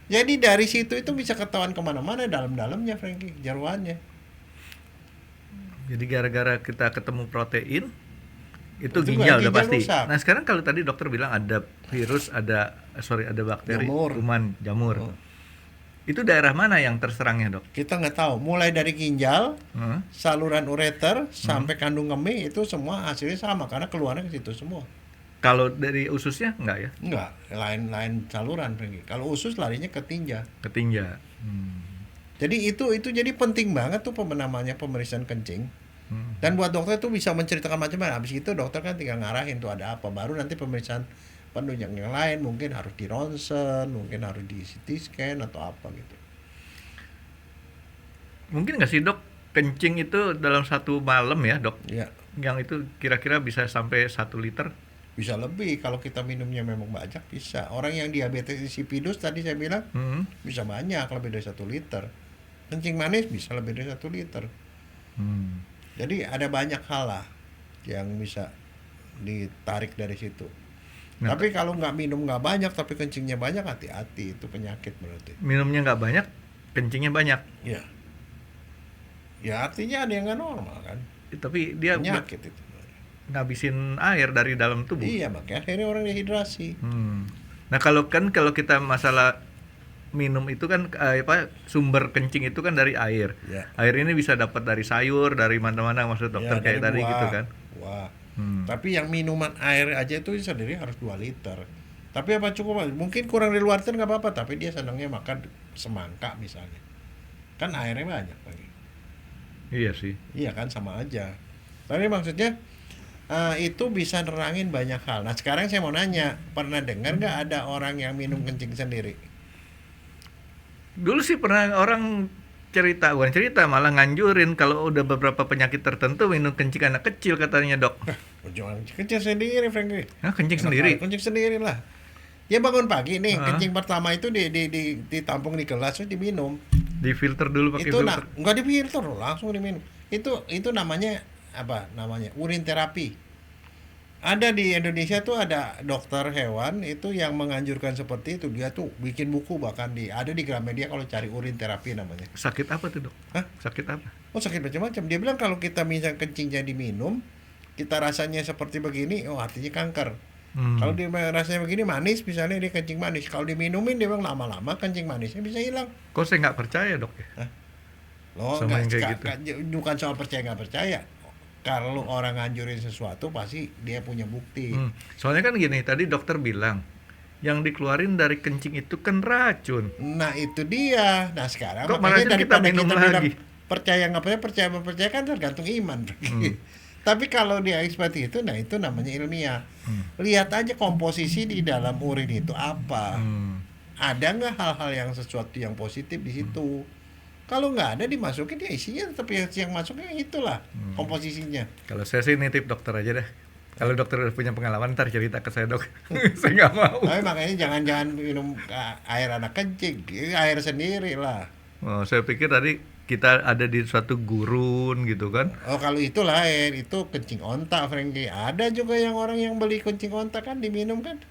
Jadi dari situ itu bisa ketahuan kemana-mana dalam-dalamnya, Frankie, jeroannya. jadi gara-gara kita ketemu protein, itu Itu ginjal udah ginjal pasti. rusak. Nah, sekarang kalau tadi dokter bilang ada virus, ada bakteri, Jamur. kuman, jamur. Itu daerah mana yang terserangnya, Dok? Kita nggak tahu, mulai dari ginjal, Hah? saluran ureter, sampai kandung kemih, itu semua hasilnya sama, karena keluarnya ke situ semua. Kalau dari ususnya enggak ya? Enggak, lain saluran, Frankie. Kalau usus larinya ke tinja. Ke tinja. Jadi itu jadi penting banget tuh namanya pemeriksaan kencing. Dan buat dokter tuh bisa menceritakan macam-macam. Habis itu dokter kan tinggal ngarahin tuh ada apa. Baru nanti pemeriksaan penunjang yang lain mungkin harus di ronsen, mungkin harus di CT scan atau apa gitu. Mungkin nggak sih, Dok, kencing itu dalam satu malam ya, Dok? Ya, Yang itu kira-kira bisa sampai 1 liter? bisa lebih kalau kita minumnya memang banyak bisa. Orang yang diabetes insipidus tadi saya bilang bisa banyak, lebih dari 1 liter. Kencing manis bisa lebih dari 1 liter. Jadi ada banyak hal lah yang bisa ditarik dari situ. Nah, Tapi kalau nggak minum nggak banyak tapi kencingnya banyak, hati-hati, itu penyakit berarti. minumnya nggak banyak, kencingnya banyak. Ya. Ya artinya ada yang nggak normal kan. Tapi dia Penyakit itu. ngabisin air dari dalam tubuh. Iya, makanya akhirnya orang dehidrasi. Nah, kalau kita masalah minum itu kan sumber kencing itu kan dari air. Ya. Air ini bisa dapat dari sayur, dari mana-mana, maksud dokter Ya, kayak tadi dari buah. gitu kan. Wah. Tapi yang minuman air aja itu sendiri harus 2 liter. Tapi apa cukup? Mungkin kurang dari luar nggak apa-apa, tapi dia senangnya makan semangka misalnya. Kan airnya banyak lagi. Iya sih. Iya kan, sama aja. Tapi maksudnya itu bisa nerangin banyak hal. Nah sekarang saya mau nanya, pernah dengar nggak ada orang yang minum kencing sendiri? Dulu sih pernah orang bukan cerita, malah nganjurin kalau udah beberapa penyakit tertentu minum kencing anak kecil katanya, Dok. Jangan kencing sendiri, Frankie. Hah, kencing Enak sendiri? kali, kencing sendiri lah. Ya bangun pagi nih, kencing pertama itu ditampung di gelas terus diminum. Difilter dulu pakai Itu filter. nggak difilter loh, langsung diminum. Itu namanya apa? Namanya urin terapi. Ada di Indonesia tuh ada dokter hewan itu yang menganjurkan seperti itu. Dia tuh bikin buku, bahkan ada di Gramedia kalau cari urin terapi namanya. Sakit apa tuh, Dok? Hah? Sakit apa? Oh sakit macam-macam. Dia bilang kalau kita misal kencingnya diminum, kita rasanya seperti begini, oh artinya kanker. Kalau dia rasanya begini manis, misalnya dia kencing manis. Kalau diminumin dia bilang lama-lama kencing manisnya bisa hilang. Kok saya nggak percaya, Dok ya? Loh, Sama yang kayak bukan soal percaya nggak percaya. Kalau orang nganjurin sesuatu pasti dia punya bukti. Soalnya kan gini, tadi dokter bilang yang dikeluarin dari kencing itu kan racun. Nah itu dia. Nah sekarang Kok makanya malah daripada kita minum bilang lagi? percaya nggak percaya kan tergantung iman. Tapi kalau dia seperti itu, nah itu namanya ilmiah. Lihat aja komposisi di dalam urin itu apa. Ada nggak hal-hal yang sesuatu yang positif di situ? Kalau nggak ada dimasukin, ya isinya tetap yang masuknya itulah komposisinya. Kalau saya sih nitip dokter aja deh. Kalau dokter udah punya pengalaman, ntar cerita ke saya, Dok. Saya nggak mau. Tapi makanya jangan minum air anak kencing, air sendiri lah. Oh, saya pikir tadi kita ada di suatu gurun gitu kan. Oh kalau itu lain, itu kencing onta, Frankie. Ada juga yang orang yang beli kencing onta kan diminum kan.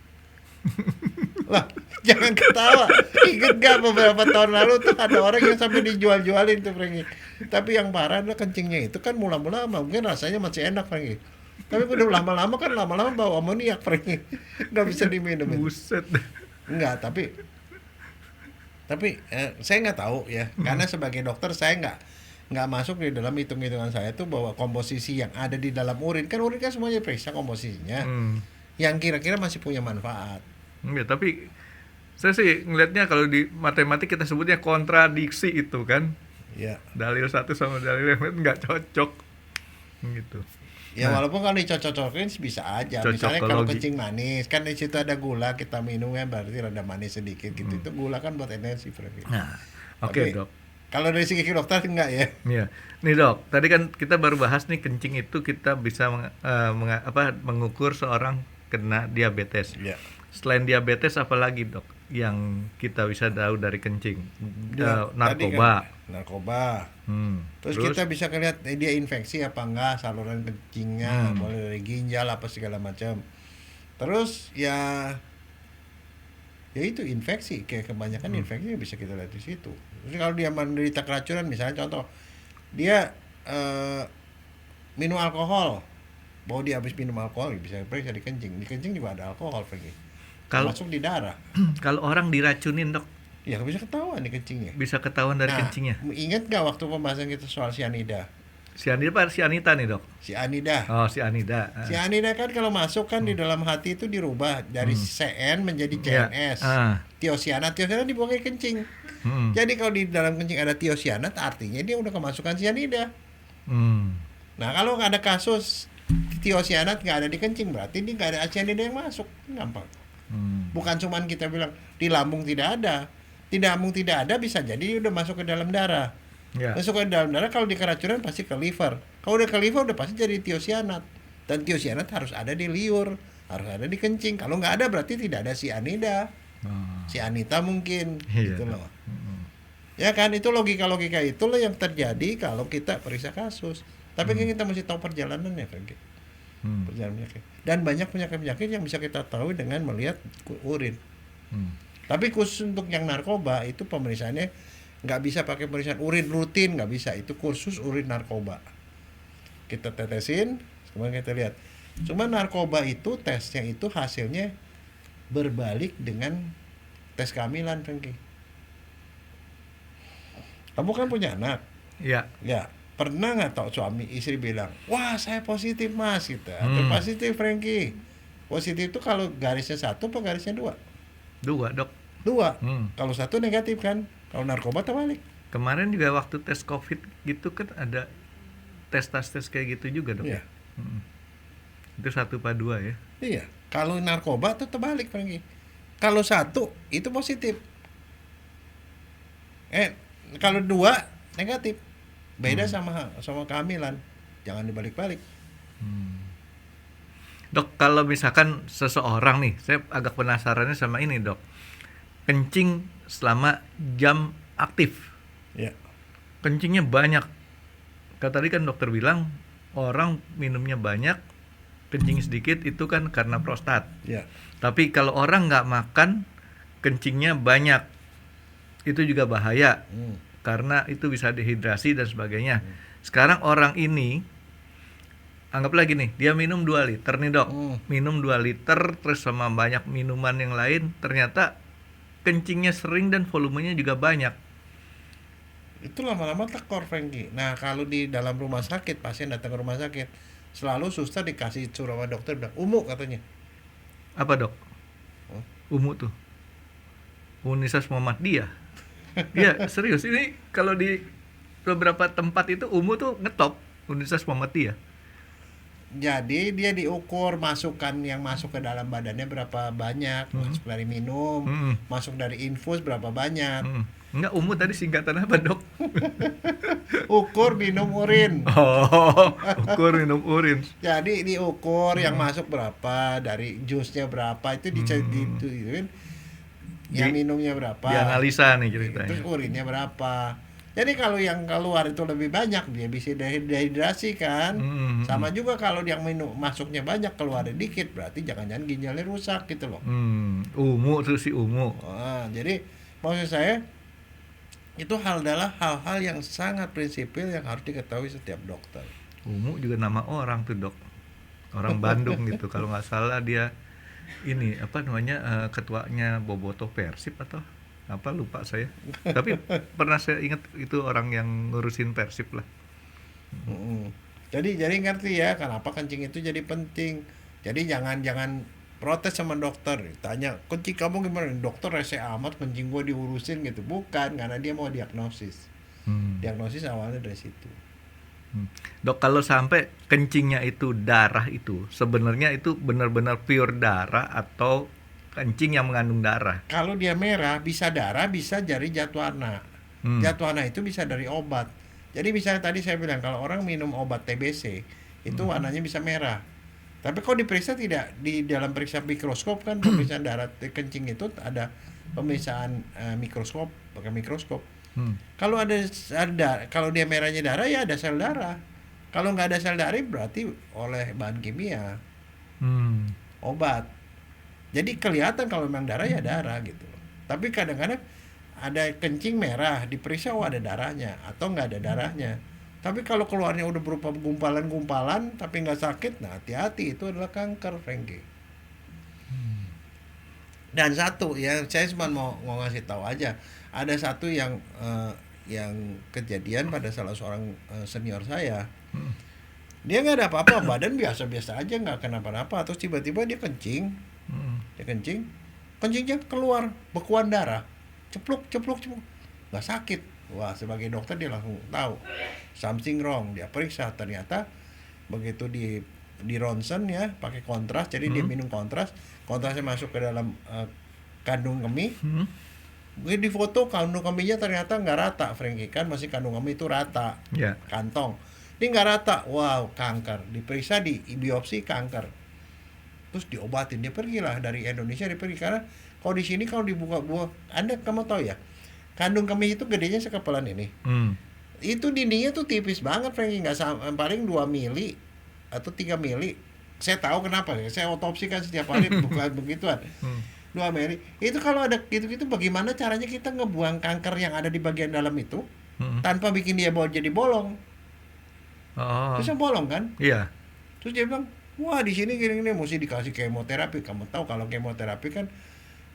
Lah, jangan ketawa. Ingat gak beberapa tahun lalu tuh ada orang yang sampai dijual-jualin tuh, Frankie. Tapi yang parah adalah kencingnya itu kan mula-mula mungkin rasanya masih enak, Frankie. Tapi udah lama-lama bau amoniak, Frankie. Nggak bisa diminum. Buset. Enggak, tapi saya nggak tahu ya, karena sebagai dokter saya nggak masuk di dalam hitung-hitungan saya tuh bahwa komposisi yang ada di dalam urin kan semuanya periksa komposisinya, yang kira-kira masih punya manfaat. Enggak, tapi saya sih ngelihatnya kalau di matematik kita sebutnya kontradiksi itu kan. Ya. Dalil satu sama dalil yang lain nggak cocok gitu. Ya Nah, walaupun kalau dicocok-cocokin sih bisa aja. Misalnya kalau cocokologi. kencing manis, kan di situ ada gula, kita minum ya berarti rada manis sedikit gitu. Hmm. Itu gula kan buat energi, Franky. Nah, oke Tapi dok. kalau dari segi dokter enggak ya. Iya, nih dok. Tadi kan kita baru bahas nih kencing itu kita bisa mengukur seorang kena diabetes. Iya. Selain diabetes, apalagi dok yang kita bisa tahu dari kencing? Dia tadi Narkoba. kan narkoba. Terus Terus, kita bisa lihat dia infeksi apa enggak, saluran kencingnya, mulai dari ginjal apa segala macam. Terus ya itu infeksi, kayak kebanyakan infeksi bisa kita lihat di situ. Terus kalau dia menderita keracunan, misalnya contoh dia minum alkohol, bahwa dia habis minum alkohol bisa periksa di kencing juga ada alkohol, kalau masuk di darah. kalau orang diracunin dok, Ya bisa ketahuan di kencingnya. bisa ketahuan dari Nah, kencingnya. ingat nggak waktu pembahasan kita soal cyanida? Si Anita nih dok. Si Anida. Oh, si Anida. Si Anida kan kalau masuk kan di dalam hati itu dirubah dari CN menjadi Ya. CNS. Ah. Tiosianat dibuang ke kencing. Jadi kalau di dalam kencing ada tiosianat, artinya dia udah kemasukan cyanida. Nah kalau nggak ada kasus tiosianat nggak ada di kencing, berarti dia nggak ada cyanida yang masuk. Gampang. Bukan cuman kita bilang di lambung tidak ada. Di lambung tidak ada, bisa jadi dia udah masuk ke dalam darah. Ya. Masuk ke dalam darah, kalau di keracunan pasti ke liver. Kalau udah ke liver udah pasti jadi tiosianat. Dan tiosianat harus ada di liur, harus ada di kencing. Kalau nggak ada berarti tidak ada cyanida. Cyanida mungkin, Iya. gitu loh. Ya kan, itu logika-logika itulah yang terjadi kalau kita periksa kasus. Tapi kan kita mesti tahu perjalanannya, Franky. Perjalanan penyakit. Dan banyak penyakit-penyakit yang bisa kita tahu dengan melihat urin. Tapi khusus untuk yang narkoba itu pemeriksaannya nggak bisa pakai pemeriksaan urin rutin, nggak bisa. Itu kursus urin narkoba. Kita tetesin, kemudian kita lihat. Cuma narkoba itu tesnya itu hasilnya berbalik dengan tes kehamilan, Franky. Kamu kan punya anak. Ya. Ya, pernah nggak tahu suami istri bilang, wah saya positif mas gitu. Atau positif Franky. Positif itu kalau garisnya 1 apa garisnya 2? 2 dok. 2. Kalau 1 negatif kan. Kalau narkoba terbalik. Kemarin juga waktu tes COVID gitu kan ada tes kayak gitu juga dok. Iya. Itu 1/2 ya. Iya. Kalau narkoba tuh terbalik Franky. Kalau 1 itu positif. Kalau 2 negatif. Beda sama kehamilan. Jangan dibalik-balik. Dok, kalau misalkan seseorang nih, saya agak penasarannya sama ini dok. Kencing selama jam aktif. Ya. Kencingnya banyak. Tadi kan dokter bilang orang minumnya banyak, kencing sedikit itu kan karena prostat. Ya. Tapi kalau orang nggak makan, kencingnya banyak, itu juga bahaya. Karena itu bisa dehidrasi dan sebagainya. Sekarang orang ini, anggap lagi nih, dia minum 2 liter nih dok. Minum 2 liter terus sama banyak minuman yang lain, ternyata kencingnya sering dan volumenya juga banyak. Itu lama-lama tekor Franky. Nah kalau di dalam rumah sakit, pasien datang ke rumah sakit, selalu suster dikasih suruh sama dokter bilang, umum katanya. Apa dok? Umu tuh Universitas Muhammadiyah. Iya serius, ini kalau di beberapa tempat itu umu tuh ngetop Universitas Muhammadiyah. Jadi dia diukur masukan yang masuk ke dalam badannya berapa banyak, masuk dari minum, masuk dari infus berapa banyak. Enggak, umu tadi singkatan apa dok? Ukur minum urin. Oh, ukur minum urin. Jadi diukur yang masuk berapa, dari jusnya berapa, itu dituin yang minumnya berapa. Dianalisa nih Terus ceritanya. urinnya berapa. Jadi kalau yang keluar itu lebih banyak, dia bisa dehidrasi kan. Sama juga kalau yang minum masuknya banyak, keluarnya dikit, berarti jangan-jangan ginjalnya rusak gitu loh. Umu tuh si umu. Nah, jadi maksud saya itu adalah hal-hal yang sangat prinsipil yang harus diketahui setiap dokter. Umu juga nama orang tuh dok. Orang Bandung gitu. Kalau nggak salah dia ini apa namanya ketuanya Boboto Persib atau apa lupa saya. Tapi pernah saya ingat itu orang yang ngurusin Persib lah. Jadi ngerti ya kenapa kencing itu jadi penting. Jadi jangan protes sama dokter. Tanya, kencing kamu gimana? Dokter rese amat, kencing gue diurusin gitu. Bukan, karena dia mau diagnosis. Diagnosis awalnya dari situ. Dok, kalau sampai kencingnya itu darah itu, sebenarnya itu benar-benar pure darah atau kencing yang mengandung darah? Kalau dia merah, bisa darah, bisa dari zat warna. Zat warna itu bisa dari obat. Jadi misalnya tadi saya bilang kalau orang minum obat TBC, itu warnanya bisa merah. Tapi kalau diperiksa tidak di dalam periksa mikroskop kan pemeriksaan darah kencing itu ada pemeriksaan mikroskop, pakai mikroskop. Kalau kalau dia merahnya darah ya ada sel darah. Kalau nggak ada sel darah berarti oleh bahan kimia, obat. Jadi kelihatan kalau memang darah ya darah gitu. Tapi kadang-kadang ada kencing merah diperiksa ada darahnya atau nggak ada darahnya. Tapi kalau keluarnya udah berupa gumpalan-gumpalan tapi nggak sakit, nah hati-hati itu adalah kanker, Frankie. Dan satu yang saya cuma mau ngasih tahu aja, ada satu yang kejadian pada salah seorang senior saya. Dia nggak ada apa-apa, badan biasa-biasa aja, nggak kenapa-napa, terus tiba-tiba dia kencing, kencingnya keluar bekuan darah, cepluk, nggak sakit. Wah, sebagai dokter dia langsung tahu something wrong. Dia periksa, ternyata begitu di ronsen ya, pakai kontras, jadi dia minum kontrasnya masuk ke dalam kandung kemih. Begitu di foto kandung kemihnya ternyata nggak rata, Frankie, kan masih kandung kemih itu rata, kantong. Ini nggak rata, wow, kanker. Diperiksa, di biopsi, kanker. Terus diobatin, dia pergilah dari Indonesia, dia pergi karena kalau di sini kalau dibuka buah, kamu tahu ya, kandung kemih itu gedenya sekepalan ini. Itu dindingnya tuh tipis banget, Frankie, nggak paling 2 mili atau 3 mili. Saya tahu kenapa, saya otopsi kan setiap hari bukan begituan. 2 mili. Itu kalau ada gitu-gitu bagaimana caranya kita ngebuang kanker yang ada di bagian dalam itu tanpa bikin dia jadi bolong. Terusnya bolong kan? Iya. Terus dia bilang, wah di sini gini-gini mesti dikasih kemoterapi. Kamu tahu kalau kemoterapi kan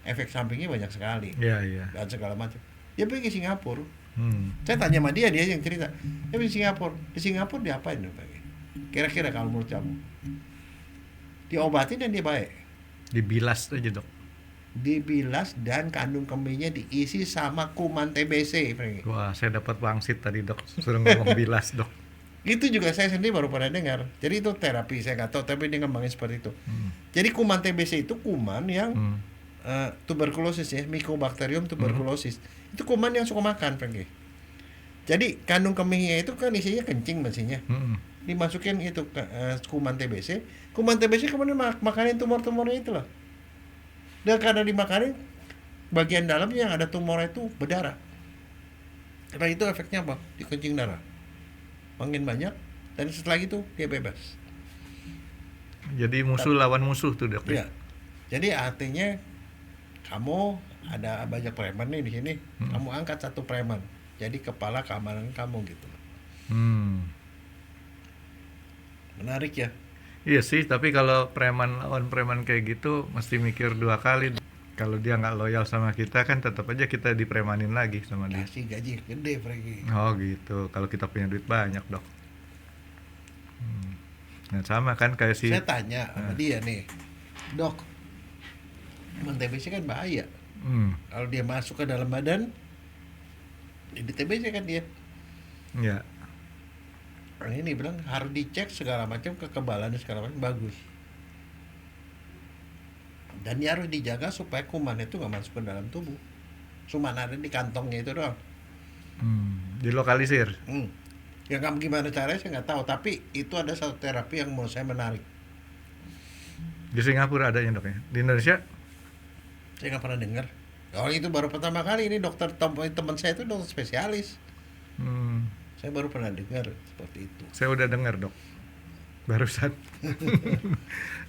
efek sampingnya banyak sekali. Iya. Dan segala macam. Dia pergi ke Singapura. Saya tanya sama dia yang cerita. Dia pergi Singapura. Di Singapura diapain? Kira-kira kalau menurut kamu? Diobatin dan dia baik. Dibilas aja, Dok. Dibilas dan kandung kemihnya diisi sama kuman TBC, Frankie. Wah, saya dapat wangsit tadi, Dok. Suruh ngomong bilas, Dok. Itu juga saya sendiri baru pernah dengar. Jadi itu terapi, saya nggak tahu, tapi dia ngembangin seperti itu. Jadi kuman TBC itu kuman yang tuberkulosis ya, Mycobacterium tuberculosis. Itu kuman yang suka makan, Frankie. Jadi kandung kemihnya itu kan isinya kencing mesinnya. Dimasukin itu kuman TBC. Kuman TBC kemudian makanin tumor-tumornya itu loh. Dan karena dimakanin, bagian dalamnya yang ada tumornya itu berdarah. Karena itu efeknya apa? Dikencing darah. Makin banyak, dan setelah itu dia bebas. Jadi musuh lawan musuh tuh, Dok. Iya. Jadi artinya kamu ada banyak preman nih di sini, kamu angkat satu preman, jadi kepala keamanan kamu gitu. Menarik ya. Iya sih, tapi kalau preman lawan preman kayak gitu mesti mikir 2 kali. Kalau dia nggak loyal sama kita kan tetap aja kita dipremanin lagi sama dia. Kasih gaji gede, Frankie. Oh gitu, kalau kita punya duit banyak, Dok. Nah sama kan kayak si... Saya tanya sama dia nih, Dok, kuman TBC kan bahaya. Kalau dia masuk ke dalam badan, jadi TBC kan dia. Ya. Orang ini bilang harus dicek segala macam, kekebalan segala macam bagus. Dan dia harus dijaga supaya kuman itu nggak masuk ke dalam tubuh. Cuma ada di kantongnya itu doang. Dilokalisir. Ya kamu gimana caranya saya nggak tahu. Tapi itu ada satu terapi yang menurut saya menarik. Di Singapura adanya, Dok ya. Di Indonesia? Saya nggak pernah dengar. Oh itu baru pertama kali ini dokter teman saya itu dokter spesialis. Saya baru pernah dengar seperti itu. Saya udah dengar, Dok. Barusan.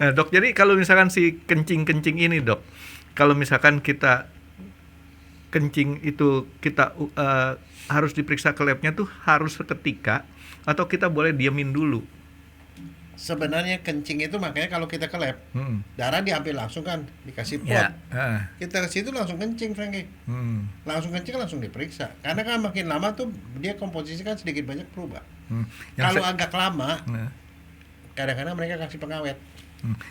Nah, Dok, jadi kalau misalkan si kencing-kencing ini, Dok, kalau misalkan kita kencing itu kita harus diperiksa ke labnya tuh harus seketika atau kita boleh diamin dulu? Sebenarnya kencing itu makanya kalau kita ke lab, darah diambil langsung kan, dikasih pot. Ya. Kita ke situ langsung kencing, Frankie. Langsung kencing, langsung diperiksa. Karena kan makin lama tuh dia komposisi kan sedikit banyak berubah. Kalau agak lama, kadang-kadang mereka kasih pengawet.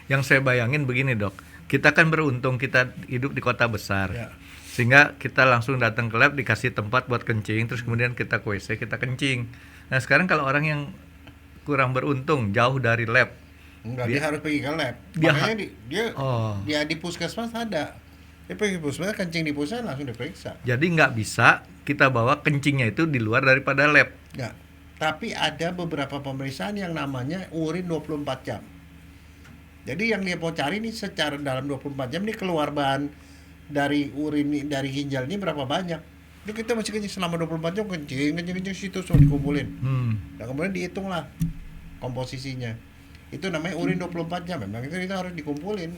Yang saya bayangin begini, Dok. Kita kan beruntung kita hidup di kota besar. Ya. Sehingga kita langsung datang ke lab, dikasih tempat buat kencing, terus kemudian kita ke WC, kita kencing. Nah sekarang kalau orang yang kurang beruntung jauh dari lab, Enggak, dia harus pergi ke lab. Dia Makanya ha- dia Oh. dia di puskesmas ada. Dia pergi puskesmas, kencing di puskesmas langsung diperiksa. jadi nggak bisa kita bawa kencingnya itu di luar daripada lab. Enggak. Tapi ada beberapa pemeriksaan yang namanya urin 24 jam. Jadi yang dia mau cari nih secara dalam 24 jam nih keluar bahan dari urin dari ginjal ini berapa banyak. Jadi kita masih kencing selama 24 jam kencing situ semua dikumpulin. Nah kemudian dihitung lah komposisinya. Itu namanya urin 24 jam. Memang itu kita harus dikumpulin.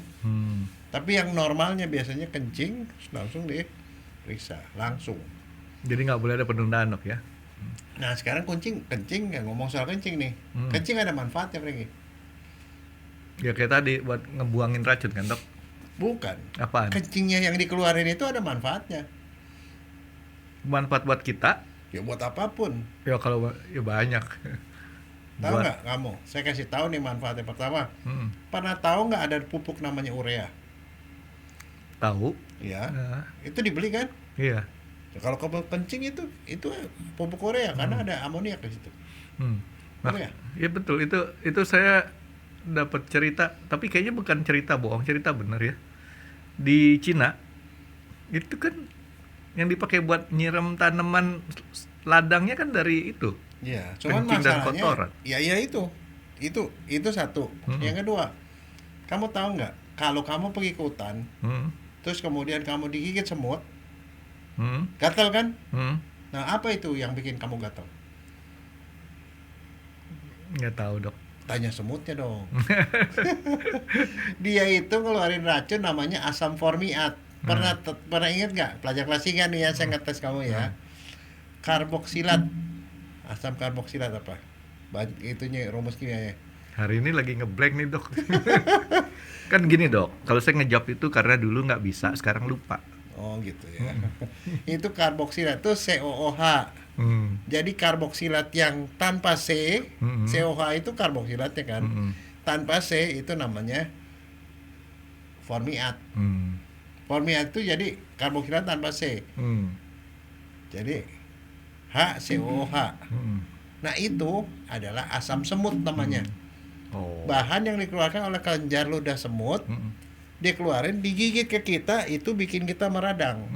Tapi yang normalnya biasanya kencing langsung diperiksa langsung. Jadi nggak boleh ada penundaan dok ya. Nah sekarang kencing ya, ngomong soal kencing nih. Kencing ada manfaatnya Franky? Ya kayak tadi buat ngebuangin racun kan dok. Bukan. Apaan? Kencingnya yang dikeluarin itu ada manfaatnya. Manfaat buat kita? Ya buat apapun. Ya kalau ya banyak. Tahu Buat- nggak kamu? Saya kasih tahu nih manfaatnya. Pertama, Hmm. pernah tahu nggak ada pupuk namanya urea? Tahu? Ya, Nah, itu dibeli kan? iya. Ya, kalau kamu kencing itu pupuk urea karena ada amoniak di situ. Nah, Urea. iya betul itu saya dapat cerita, tapi kayaknya bukan cerita bohong, cerita bener ya. Di Cina itu kan yang dipakai buat nyiram tanaman ladangnya kan dari itu. Iya, cuman Kencing dan masalahnya, kotoran. ya itu satu. Yang kedua, kamu tahu nggak? Kalau kamu pergi ke hutan, Hmm. terus kemudian kamu digigit semut, Hmm. gatal kan? Hmm. Nah, apa itu yang bikin kamu gatal? Nggak tahu dok. Tanya semutnya dong. Dia itu ngeluarin racun namanya asam formiat. Pernah ingat nggak? Pelajar kelas 3 nih ya, saya ngetes kamu ya. Karboksilat. Asam karboksilat apa? Itunya rumus kimianya. Hari ini lagi ngeblank nih dok. Kan gini dok, kalau saya ngejawab itu karena dulu nggak bisa, sekarang lupa. Oh gitu ya. Itu karboksilat itu COOH. Jadi karboksilat yang tanpa C, COH itu karboksilatnya kan. Tanpa C itu namanya formiat. Formiat itu jadi karboksilat tanpa C. Jadi HCOH. Nah itu adalah asam semut namanya. Oh. Bahan yang dikeluarkan oleh kelenjar ludah semut, dikeluarin digigit ke kita itu bikin kita meradang.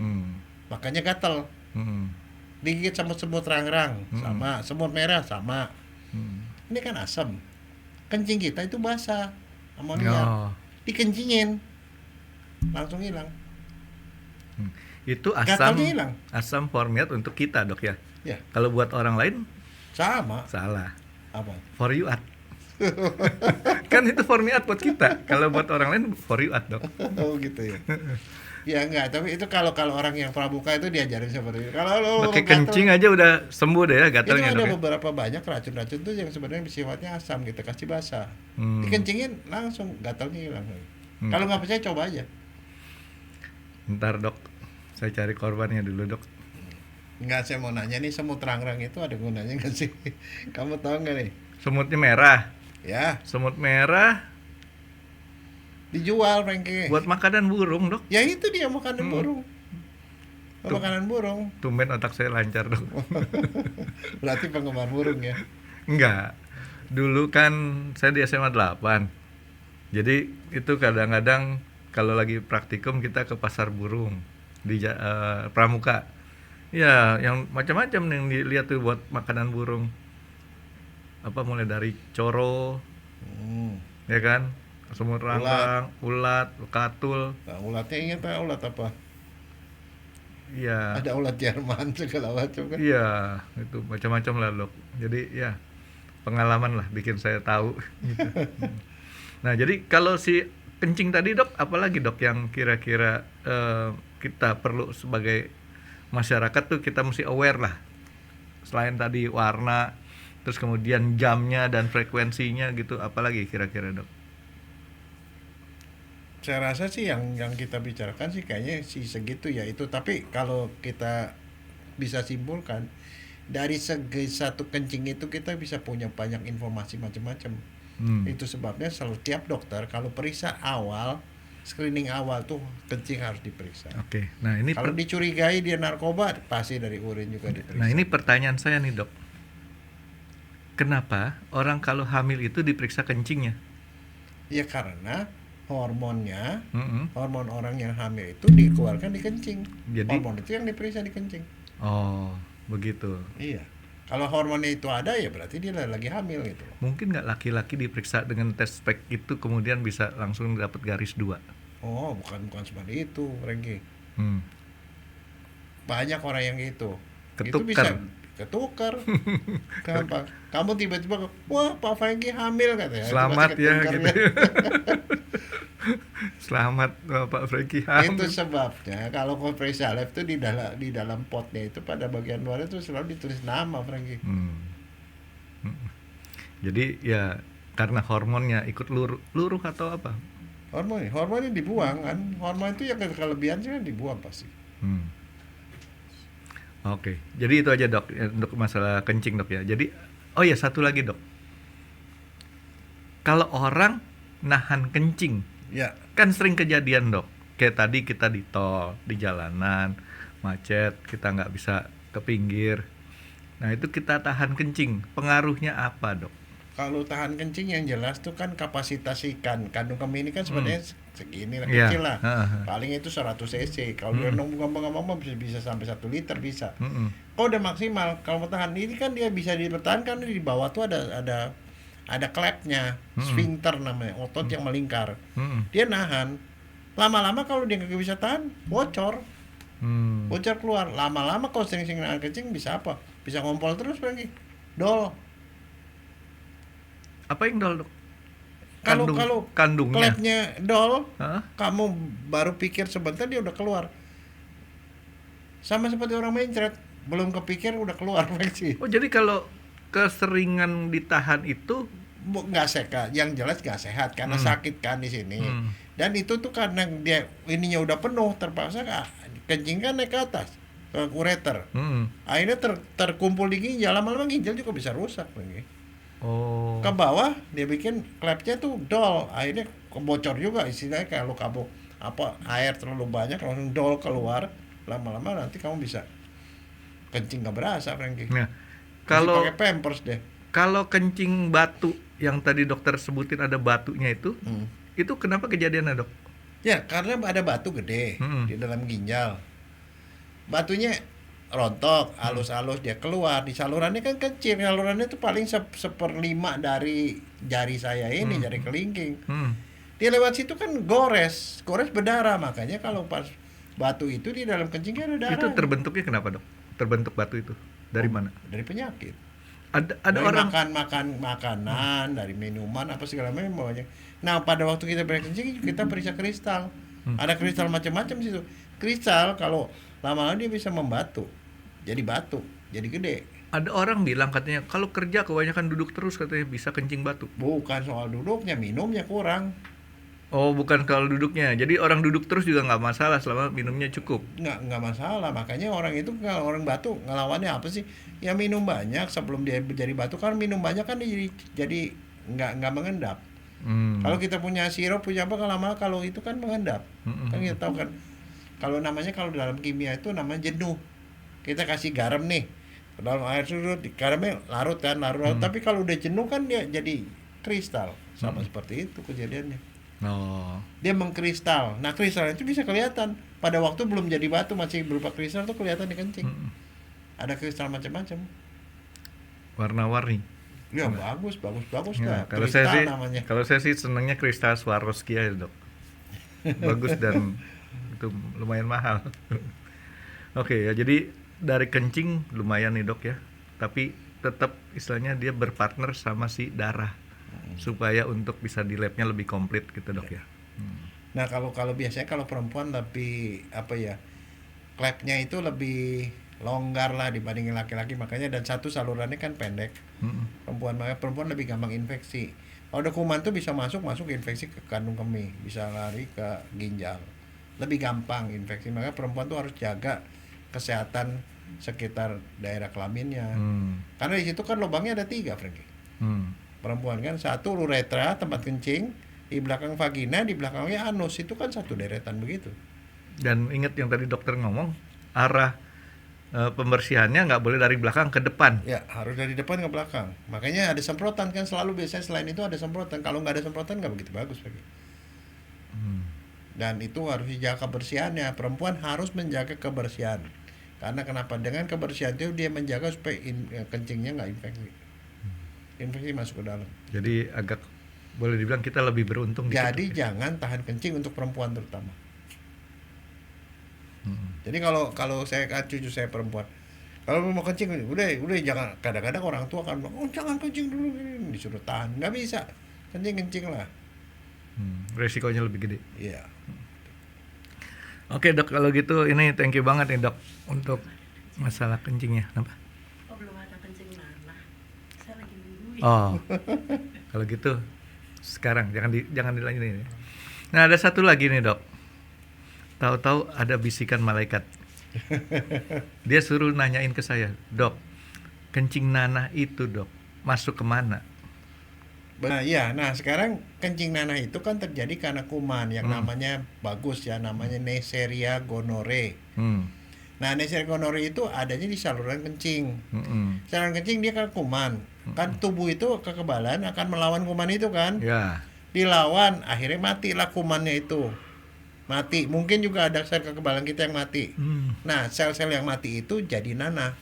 Makanya gatal. Digigit sama semut rangrang sama semut merah sama. Ini kan asam. Kencing kita itu basah amoniak. Oh. Dikencingin langsung hilang. Itu asam Gatalnya hilang. asam formiat untuk kita dok ya. Ya, Kalau buat orang lain sama. salah. Apa? For you at. Kan itu formiat buat kita. Kalau buat orang lain for you at dok. Oh gitu ya. Ya enggak, tapi itu kalau orang yang pramuka itu diajarin seperti itu. Kalau lo Pakai gatal, kencing aja udah sembuh deh ya itu gatalnya ada dok. Ya? beberapa banyak racun-racun tuh yang sebenarnya sifatnya asam kita kasih basah. Dikencingin langsung gatalnya hilang. Kalau nggak percaya coba aja. Ntar dok, saya cari korbannya dulu dok. Enggak, saya mau nanya nih semut rangrang itu ada gunanya nggak sih? Kamu tahu nggak nih? Semutnya merah. Ya, Semut merah dijual Franky. buat makanan burung dok. Ya itu dia makanan burung. Tuh. Makanan burung. Tumben otak saya lancar dok. Berarti penggemar burung ya. Enggak. Dulu kan saya di SMA 8. Jadi itu kadang-kadang kalau lagi praktikum kita ke pasar burung di Pramuka. Ya, yang macam-macam yang dilihat tuh buat makanan burung. Apa mulai dari coro, ya kan? Semut rangrang, ulat, katul. Nah, ulatnya ingat nggak ulat apa? Iya. Ada ulat Jerman segala macam kan. Iya, itu macam-macam lah dok. Jadi ya pengalaman lah bikin saya tahu. Gitu. Nah jadi kalau si kencing tadi dok, apalagi dok yang kira-kira kita perlu sebagai masyarakat tuh kita mesti aware lah. Selain tadi warna, terus kemudian jamnya dan frekuensinya gitu, apalagi kira-kira dok? Saya rasa sih yang kita bicarakan sih kayaknya sih segitu ya itu. Tapi kalau kita bisa simpulkan dari segi satu kencing itu kita bisa punya banyak informasi macam-macam. Itu sebabnya setiap dokter kalau periksa awal, screening awal tuh kencing harus diperiksa. Oke. Nah ini Kalau dicurigai dia narkoba pasti dari urin juga diperiksa. nah ini pertanyaan saya nih dok. kenapa orang kalau hamil itu diperiksa kencingnya? Ya karena hormonnya, Mm-mm. hormon orang yang hamil itu dikeluarkan di kencing. Jadi- Hormon itu yang diperiksa di kencing. Oh, begitu. Iya. Kalau hormonnya itu ada ya berarti dia lagi hamil gitu loh. Mungkin nggak laki-laki diperiksa dengan tes spek itu kemudian bisa langsung dapat garis 2? Oh, bukan seperti itu, Frankie. Hmm. Banyak orang yang gitu. Itu Ketukar. bisa ketukar. Gampang. Kamu tiba-tiba, wah Pak Frankie hamil katanya. Selamat Itu ya pasti gitu. ketukar Selamat Pak Franky Itu sebabnya kalau kau periksa live itu di dalam potnya itu pada bagian luar itu selalu ditulis nama Frankie. Jadi ya karena hormonnya ikut luruh atau apa? Hormonnya dibuang kan. Hormon itu yang kelebihan sih kan dibuang pasti. Oke, jadi itu aja dok ya, untuk masalah kencing dok ya. Jadi, oh ya satu lagi dok, kalau orang nahan kencing, Ya, kan sering kejadian dok. Kayak tadi kita di tol, di jalanan, macet, kita nggak bisa ke pinggir. Nah itu kita tahan kencing, pengaruhnya apa dok? kalau tahan kencing yang jelas tuh kan kapasitas ikan kandung kemih ini kan sebenarnya segini lah, Iya. kecil lah. Heeh. Paling itu 100 cc. Kalau udah ngomong-ngomong bisa sampai 1 liter bisa. Mm-mm. Kalau udah maksimal, kalau mau tahan ini kan dia bisa dipertahankan di bawah tuh ada klepnya, sphincter namanya, otot yang melingkar. Mm-mm. Dia nahan. Lama-lama kalau dia nggak bisa tahan, bocor. Hmm. Bocor keluar. Lama-lama kalau sering-sering nahan kencing bisa apa? Bisa ngompol terus lagi. Dol. Apa yang dol dok? Kalau Kandungnya? klepnya dol, Hah? kamu baru pikir sebentar dia udah keluar. Sama seperti orang mencret, belum kepikir udah keluar sih. Oh jadi kalau keseringan ditahan itu, Nggak sehat, yang jelas nggak sehat karena sakit kan di sini. Dan itu tuh karena dia ininya udah penuh, terpaksa kencing kan naik ke atas ke ureter. Akhirnya terkumpul di ginjal, lama-lama ginjal juga bisa rusak lagi. oh, Ke bawah dia bikin klepnya tuh dol, akhirnya bocor juga istilahnya. Kalau kamu air terlalu banyak langsung dol keluar, lama-lama nanti kamu bisa kencing nggak berasa Frankie. nah Mesti kalau pakai pampers deh. kalau kencing batu yang tadi dokter sebutin ada batunya itu kenapa kejadiannya dok? Ya karena ada batu gede di dalam ginjal. Batunya rontok, halus-halus dia keluar di salurannya kan kecil. Salurannya itu paling 1/5 dari jari saya ini, jari kelingking. Dia lewat situ kan gores berdarah. Makanya kalau pas batu itu di dalam kencingnya ada darah. Itu terbentuknya kenapa dok? Terbentuk batu itu dari mana? Dari penyakit. Ada Dari orang makan makanan, dari minuman apa segala macam banyak. Nah, pada waktu kita berkencing kita periksa kristal. Ada kristal macam-macam situ. Kristal kalau lama-lama dia bisa membatu. Jadi batu, jadi gede. ada orang bilang katanya kalau kerja kebanyakan duduk terus katanya bisa kencing batu. Bukan soal duduknya, minumnya kurang. Oh bukan kalau duduknya, jadi orang duduk terus juga nggak masalah selama minumnya cukup. Nggak masalah. Makanya orang itu kalau orang batu ngelawannya apa sih? Ya minum banyak sebelum dia jadi batu. Kan minum banyak kan dia jadi nggak mengendap. Kalau kita punya sirup punya apa lama kalau itu kan mengendap. Kan kita tahu kan. Kalau namanya kalau dalam kimia itu namanya jenuh. Kita kasih garam nih ke dalam air surut, garamnya larut. Tapi kalau udah jenuh kan dia jadi kristal. Sama seperti itu kejadiannya. Oh, Dia mengkristal. Nah kristal itu bisa kelihatan. Pada waktu belum jadi batu masih berupa kristal tuh kelihatan di kencing. Ada kristal macam-macam. warna-warni. Ya bagus Ya, lah. kalau Kristal saya sih, namanya. kalau saya sih senangnya kristal Swarovski ya dok. Bagus dan itu lumayan mahal. Oke ya, jadi dari kencing lumayan nih dok ya. Tapi tetap istilahnya dia berpartner sama si darah supaya untuk bisa di labnya lebih komplit gitu dok ya. Nah kalau biasanya kalau perempuan lebih apa ya, klepnya itu lebih longgar lah dibandingin laki-laki, makanya dan satu salurannya kan pendek. Perempuan lebih gampang infeksi. Kalau ada kuman tuh bisa masuk infeksi ke kandung kemih, bisa lari ke ginjal, lebih gampang infeksi. Makanya perempuan tuh harus jaga kesehatan sekitar daerah kelaminnya. Karena di situ kan lubangnya ada 3 Frankie. Perempuan kan 1 uretra tempat kencing, di belakang vagina, di belakangnya anus, itu kan satu deretan begitu. Dan ingat yang tadi dokter ngomong, arah pembersihannya nggak boleh dari belakang ke depan. Ya, harus dari depan ke belakang. Makanya ada semprotan kan, selalu biasanya selain itu ada semprotan. Kalau nggak ada semprotan nggak begitu bagus lagi. Dan itu harus dijaga kebersihannya. Perempuan harus menjaga kebersihan. Karena kenapa? Dengan kebersihan itu dia menjaga supaya kencingnya nggak infeksi. Infeksi masuk ke dalam. Jadi agak boleh dibilang kita lebih beruntung. Jadi jangan tahan kencing untuk perempuan terutama. Jadi kalau saya kan cucu saya perempuan, kalau mau kencing udah jangan, kadang-kadang orang tua kan bilang, oh jangan kencing dulu, disuruh tahan, nggak bisa, kencing lah. Resikonya lebih gede. Iya. Oke dok, kalau gitu ini thank you banget nih dok untuk masalah kencingnya. Kenapa? Oh belum ada kencing nanah. Saya lagi nungguin. Oh, kalau gitu sekarang jangan dilanjutin. Nah ada satu lagi nih dok. Tahu-tahu ada bisikan malaikat. Dia suruh nanyain ke saya, dok, kencing nanah itu dok masuk kemana? Nah, iya. Nah, sekarang kencing nanah itu kan terjadi karena kuman yang namanya bagus ya, namanya Neisseria gonorrhoeae. Nah, Neisseria gonorrhoeae itu adanya di saluran kencing. Saluran kencing dia kan kuman. Kan tubuh itu kekebalan akan melawan kuman itu kan? Ya. Dilawan, akhirnya matilah kumannya itu. Mati. Mungkin juga ada sel kekebalan kita yang mati. Nah, sel-sel yang mati itu jadi nanah.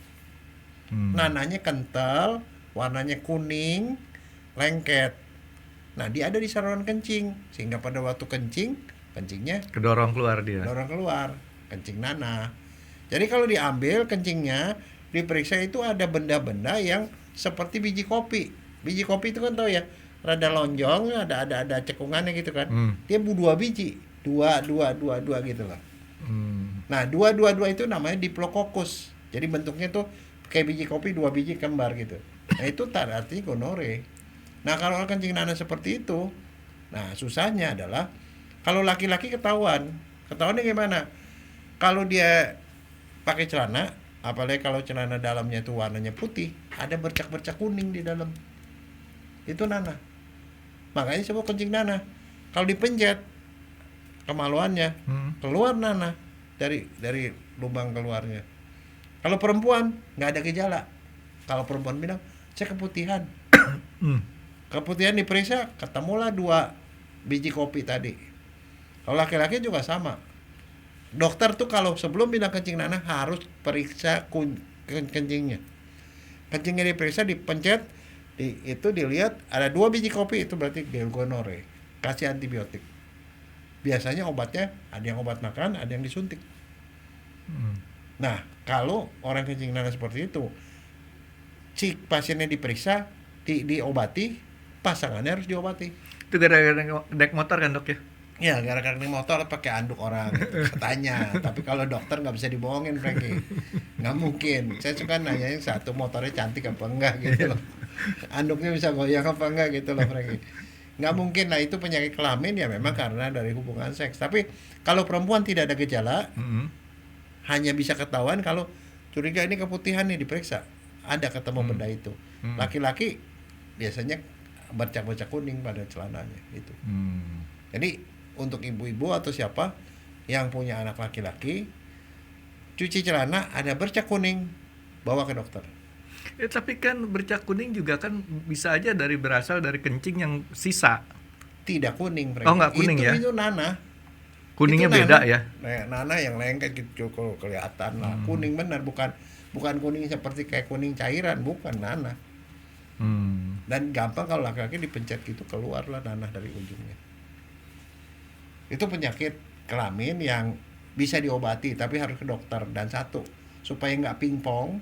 Nanahnya kental, warnanya kuning, lengket. Nah, dia ada di saluran kencing, sehingga pada waktu kencingnya Kedorong keluar dia. dorong keluar, kencing nanah. Jadi kalau diambil kencingnya, diperiksa itu ada benda-benda yang seperti biji kopi. Biji kopi itu kan tahu ya, rada lonjong, ada cekungannya gitu kan. Dia 2 biji, dua gitu loh. Nah, 2 itu namanya Diplococcus. Jadi bentuknya tuh kayak biji kopi, 2 biji kembar gitu. Nah, itu artinya gonorrhoea. Nah, kalau kencing nanah seperti itu, nah susahnya adalah kalau laki-laki ketahuannya gimana? Kalau dia pakai celana, apalagi kalau celana dalamnya itu warnanya putih, ada bercak-bercak kuning di dalam. Itu nanah. Makanya disebut kencing nanah. Kalau dipencet, kemaluannya keluar nanah dari lubang keluarnya. Kalau perempuan nggak ada gejala. Kalau perempuan bilang saya keputihan, keputihan diperiksa ketemulah 2 biji kopi tadi. Kalau laki-laki juga sama. Dokter tuh kalau sebelum bilang kencing nanah harus periksa kencingnya. Kencingnya diperiksa, dipencet, itu dilihat ada 2 biji kopi, itu berarti gonorrhoea. Kasih antibiotik. Biasanya obatnya ada yang obat makan, ada yang disuntik. Nah, kalau orang kencing nanah seperti itu, si pasiennya diperiksa, diobati, pasangannya harus diobati. Itu gara-gara naik motor kan dok ya? Ya, gara-gara naik motor pakai anduk orang katanya. Tapi kalau dokter nggak bisa dibohongin, Frankie. Nggak mungkin. Saya suka nanyain satu, motornya cantik apa enggak gitu loh. Anduknya bisa goyang apa enggak gitu loh, Frankie. Nggak mungkin lah, itu penyakit kelamin ya memang karena dari hubungan seks. Tapi kalau perempuan tidak ada gejala, hanya bisa ketahuan kalau curiga ini keputihan nih, diperiksa. Ada ketemu benda itu. Laki-laki biasanya bercak-bercak kuning pada celananya itu. Jadi untuk ibu-ibu atau siapa yang punya anak laki-laki, cuci celana ada bercak kuning, bawa ke dokter. Tapi kan bercak kuning juga kan bisa aja berasal dari kencing yang sisa. Tidak kuning, Frank. Oh, nggak kuning ya? Itu nanah. Kuningnya Itu beda nanah. ya? Nanah yang lengket gitu kalau kelihatan lah. Kuning benar, bukan kuning seperti kayak kuning cairan, bukan nanah. Dan gampang kalau laki-laki dipencet gitu keluarlah nanah dari ujungnya. Itu penyakit kelamin yang bisa diobati tapi harus ke dokter. Dan satu, supaya nggak pingpong,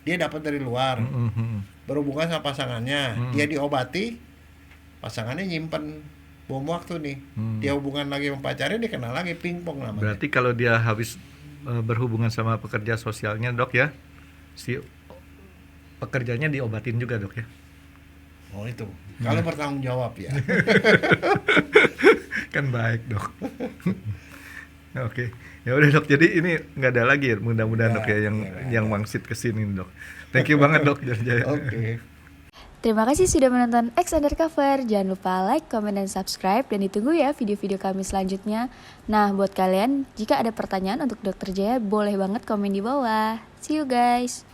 dia dapat dari luar, berhubungan sama pasangannya, dia diobati, pasangannya nyimpen, bom waktu nih, dia hubungan lagi sama pacarnya, dia kena lagi, pingpong namanya. Berarti kalau dia habis berhubungan sama pekerja sosialnya dok ya, si pekerjanya diobatin juga dok ya? Oh itu, kalau bertanggung jawab ya. Kan baik dok. Oke, ya udah dok. Jadi ini nggak ada lagi ya, mudah-mudahan dok ya yang wangsit kesini dok. Thank you banget dok Jaya. Oke. Terima kasih sudah menonton X Undercover. Jangan lupa like, comment, dan subscribe. Dan ditunggu ya video-video kami selanjutnya. Nah, buat kalian, jika ada pertanyaan untuk Dr. Jaya, boleh banget komen di bawah. See you guys.